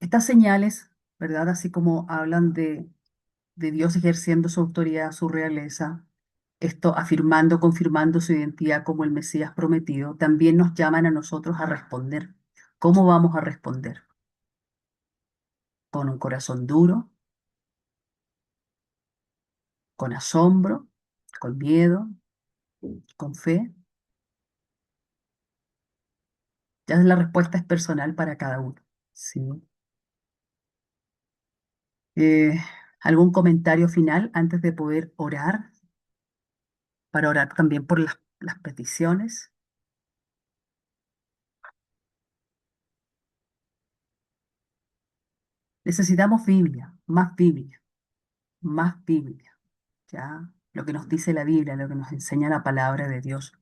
estas señales, ¿verdad? Así como hablan de Dios ejerciendo su autoridad, su realeza, esto afirmando, confirmando su identidad como el Mesías prometido, también nos llaman a nosotros a responder. ¿Cómo vamos a responder? ¿Con un corazón duro? ¿Con asombro? ¿Con miedo? ¿Con fe? Ya la respuesta es personal para cada uno. Sí. Eh, ¿Algún comentario final antes de poder orar? Para orar también por las peticiones. Necesitamos Biblia, más Biblia, más Biblia. ¿Ya? Lo que nos dice la Biblia, lo que nos enseña la palabra de Dios.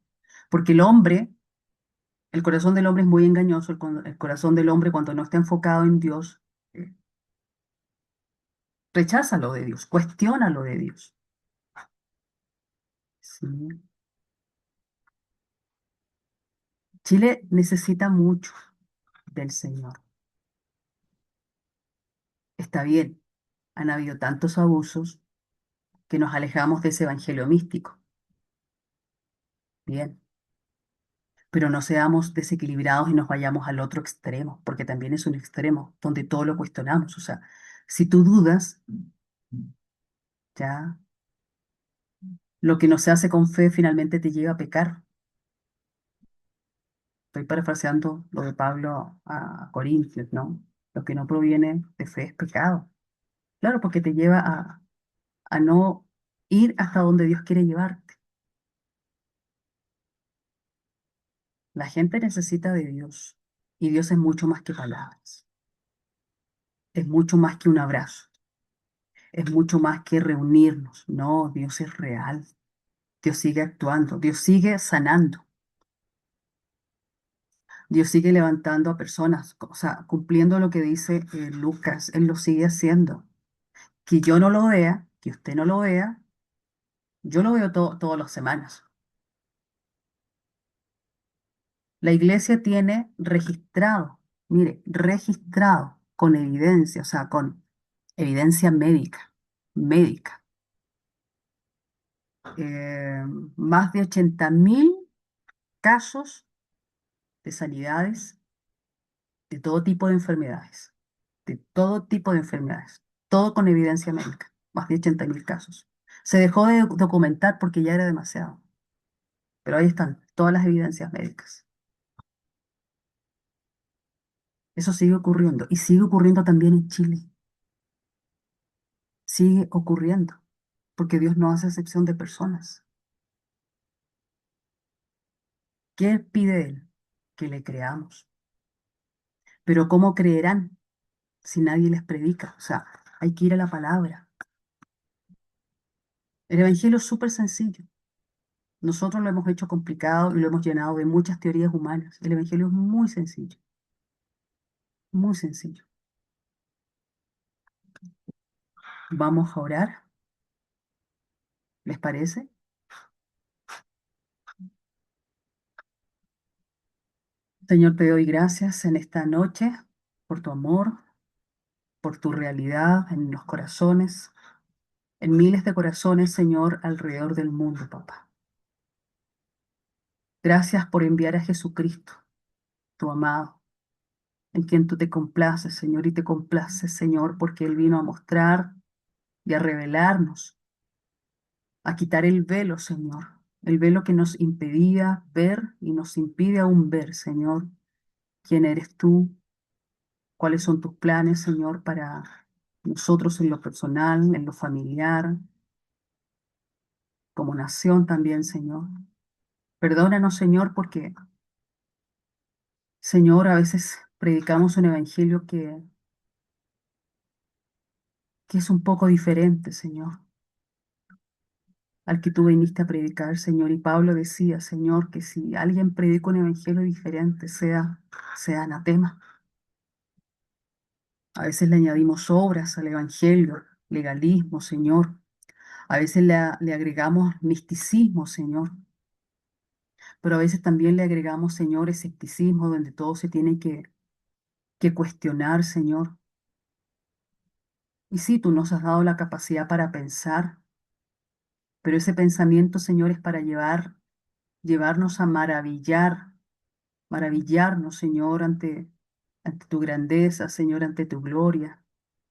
Porque el corazón del hombre es muy engañoso, el corazón del hombre cuando no está enfocado en Dios, eh, rechaza lo de Dios, cuestiona lo de Dios. Sí. Chile necesita mucho del Señor. Está bien, han habido tantos abusos que nos alejamos de ese evangelio místico. Bien, pero no seamos desequilibrados y nos vayamos al otro extremo, porque también es un extremo donde todo lo cuestionamos. O sea, si tú dudas, ya lo que no se hace con fe finalmente te lleva a pecar. Estoy parafraseando lo de Pablo a Corintios, ¿no? Lo que no proviene de fe es pecado. Claro, porque te lleva a no ir hasta donde Dios quiere llevarte. La gente necesita de Dios y Dios es mucho más que palabras. Es mucho más que un abrazo. Es mucho más que reunirnos. No, Dios es real. Dios sigue actuando. Dios sigue sanando. Dios sigue levantando a personas, o sea, cumpliendo lo que dice Lucas. Él lo sigue haciendo. Que yo no lo vea, que usted no lo vea, yo lo veo todas las semanas. La iglesia tiene registrado, mire, registrado con evidencia, o sea, con evidencia médica, eh, más de 80.000 casos de sanidades de todo tipo de enfermedades, de todo tipo de enfermedades, todo con evidencia médica, más de 80.000 casos. Se dejó de documentar porque ya era demasiado, pero ahí están todas las evidencias médicas. Eso sigue ocurriendo y sigue ocurriendo también en Chile. Sigue ocurriendo porque Dios no hace excepción de personas. ¿Qué pide Él? Que le creamos. Pero ¿cómo creerán si nadie les predica? O sea, hay que ir a la palabra. El Evangelio es súper sencillo. Nosotros lo hemos hecho complicado y lo hemos llenado de muchas teorías humanas. El Evangelio es muy sencillo, muy sencillo. Vamos a orar, ¿les parece? Señor, te doy gracias en esta noche por tu amor, por tu realidad en los corazones, en miles de corazones, Señor, alrededor del mundo, papá. Gracias por enviar a Jesucristo, tu amado, en quien tú te complaces, Señor, y te complaces, Señor, porque Él vino a mostrar y a revelarnos, a quitar el velo, Señor, el velo que nos impedía ver y nos impide aún ver, Señor, quién eres tú, cuáles son tus planes, Señor, para nosotros en lo personal, en lo familiar, como nación también, Señor. Perdónanos, Señor, porque, Señor, a veces predicamos un evangelio que es un poco diferente, Señor, al que tú viniste a predicar, Señor. Y Pablo decía, Señor, que si alguien predica un evangelio diferente, sea anatema. A veces le añadimos obras al evangelio, legalismo, Señor. A veces le agregamos misticismo, Señor. Pero a veces también le agregamos, Señor, escepticismo, donde todo se tiene que cuestionar, Señor. Y sí, tú nos has dado la capacidad para pensar, pero ese pensamiento, Señor, es para llevarnos a maravillarnos, Señor, ante tu grandeza, Señor, ante tu gloria,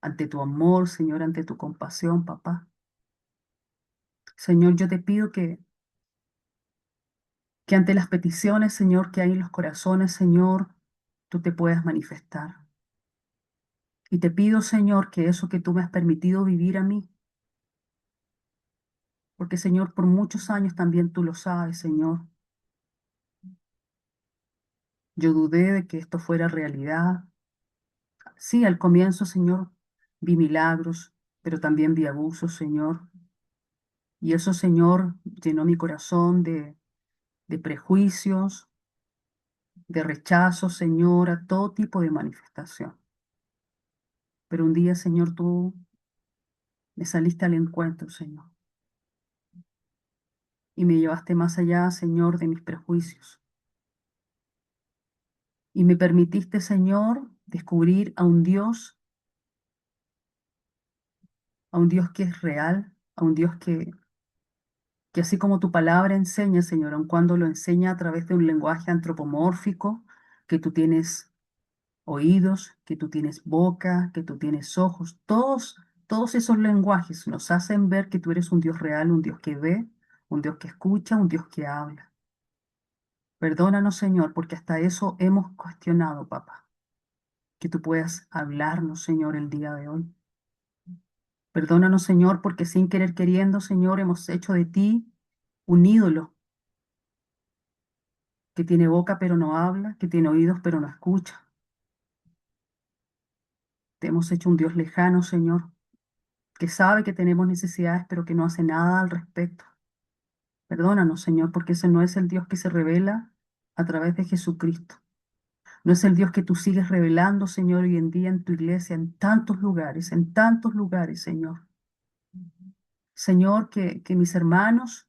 ante tu amor, Señor, ante tu compasión, papá. Señor, yo te pido que ante las peticiones, Señor, que hay en los corazones, Señor, tú te puedas manifestar. Y te pido, Señor, que eso que tú me has permitido vivir a mí, porque, Señor, por muchos años también tú lo sabes, Señor. Yo dudé de que esto fuera realidad. Sí, al comienzo, Señor, vi milagros, pero también vi abusos, Señor. Y eso, Señor, llenó mi corazón de prejuicios, de rechazo, Señor, a todo tipo de manifestación. Pero un día, Señor, tú me saliste al encuentro, Señor, y me llevaste más allá, Señor, de mis prejuicios. Y me permitiste, Señor, descubrir a un Dios que es real, a un Dios que así como tu palabra enseña, Señor, aun cuando lo enseña a través de un lenguaje antropomórfico, que tú tienes oídos, que tú tienes boca, que tú tienes ojos, todos esos lenguajes nos hacen ver que tú eres un Dios real, un Dios que ve, un Dios que escucha, un Dios que habla. Perdónanos, Señor, porque hasta eso hemos cuestionado, papá, que tú puedas hablarnos, Señor, el día de hoy. Perdónanos, Señor, porque sin querer queriendo, Señor, hemos hecho de ti un ídolo que tiene boca pero no habla, que tiene oídos pero no escucha. Te hemos hecho un Dios lejano, Señor, que sabe que tenemos necesidades pero que no hace nada al respecto. Perdónanos, Señor, porque ese no es el Dios que se revela a través de Jesucristo. No es el Dios que tú sigues revelando, Señor, hoy en día en tu iglesia, en tantos lugares, Señor. Señor, que mis hermanos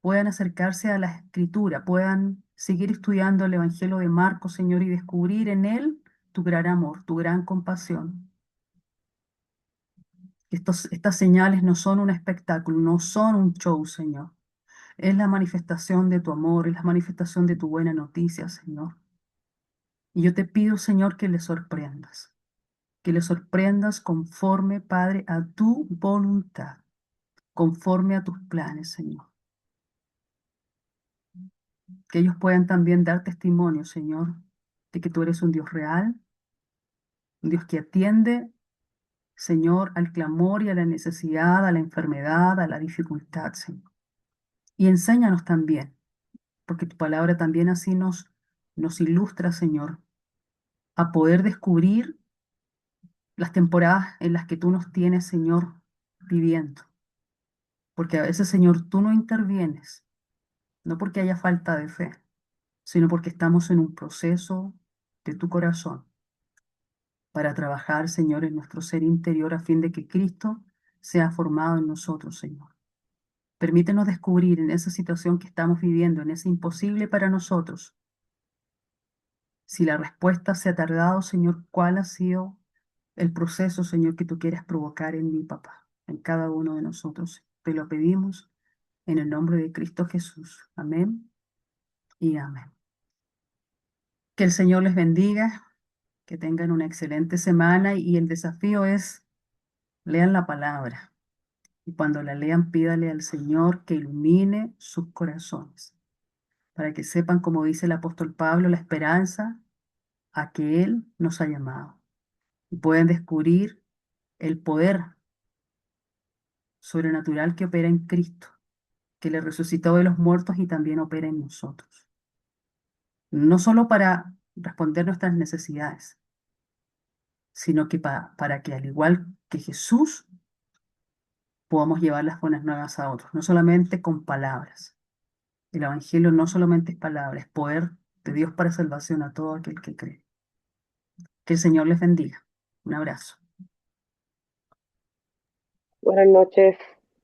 puedan acercarse a la Escritura, puedan seguir estudiando el Evangelio de Marcos, Señor, y descubrir en él tu gran amor, tu gran compasión. Estas señales no son un espectáculo, no son un show, Señor. Es la manifestación de tu amor, es la manifestación de tu buena noticia, Señor. Y yo te pido, Señor, que le sorprendas conforme, Padre, a tu voluntad, conforme a tus planes, Señor. Que ellos puedan también dar testimonio, Señor, de que tú eres un Dios real, un Dios que atiende, Señor, al clamor y a la necesidad, a la enfermedad, a la dificultad, Señor. Y enséñanos también, porque tu palabra también así nos ilustra, Señor, a poder descubrir las temporadas en las que tú nos tienes, Señor, viviendo. Porque a veces, Señor, tú no intervienes, no porque haya falta de fe, sino porque estamos en un proceso de tu corazón para trabajar, Señor, en nuestro ser interior a fin de que Cristo sea formado en nosotros, Señor. Permítenos descubrir en esa situación que estamos viviendo, en ese imposible para nosotros, si la respuesta se ha tardado, Señor, ¿cuál ha sido el proceso, Señor, que tú quieres provocar en mi papá, en cada uno de nosotros? Te lo pedimos en el nombre de Cristo Jesús. Amén y amén. Que el Señor les bendiga, que tengan una excelente semana y el desafío es lean la palabra Y cuando la lean, pídale al Señor que ilumine sus corazones, para que sepan, como dice el apóstol Pablo, la esperanza a que Él nos ha llamado. Y pueden descubrir el poder sobrenatural que opera en Cristo, que le resucitó de los muertos y también opera en nosotros. No solo para responder nuestras necesidades, sino que para que al igual que Jesús podamos llevar las buenas nuevas a otros, no solamente con palabras. El Evangelio no solamente es palabra, es poder de Dios para salvación a todo aquel que cree. Que el Señor les bendiga. Un abrazo. Buenas noches.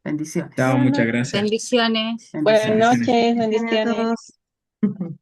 Bendiciones. Chao, Buenas muchas noches. gracias. Bendiciones. Buenas Bendiciones. noches, Bendiciones a bendiciones. todos.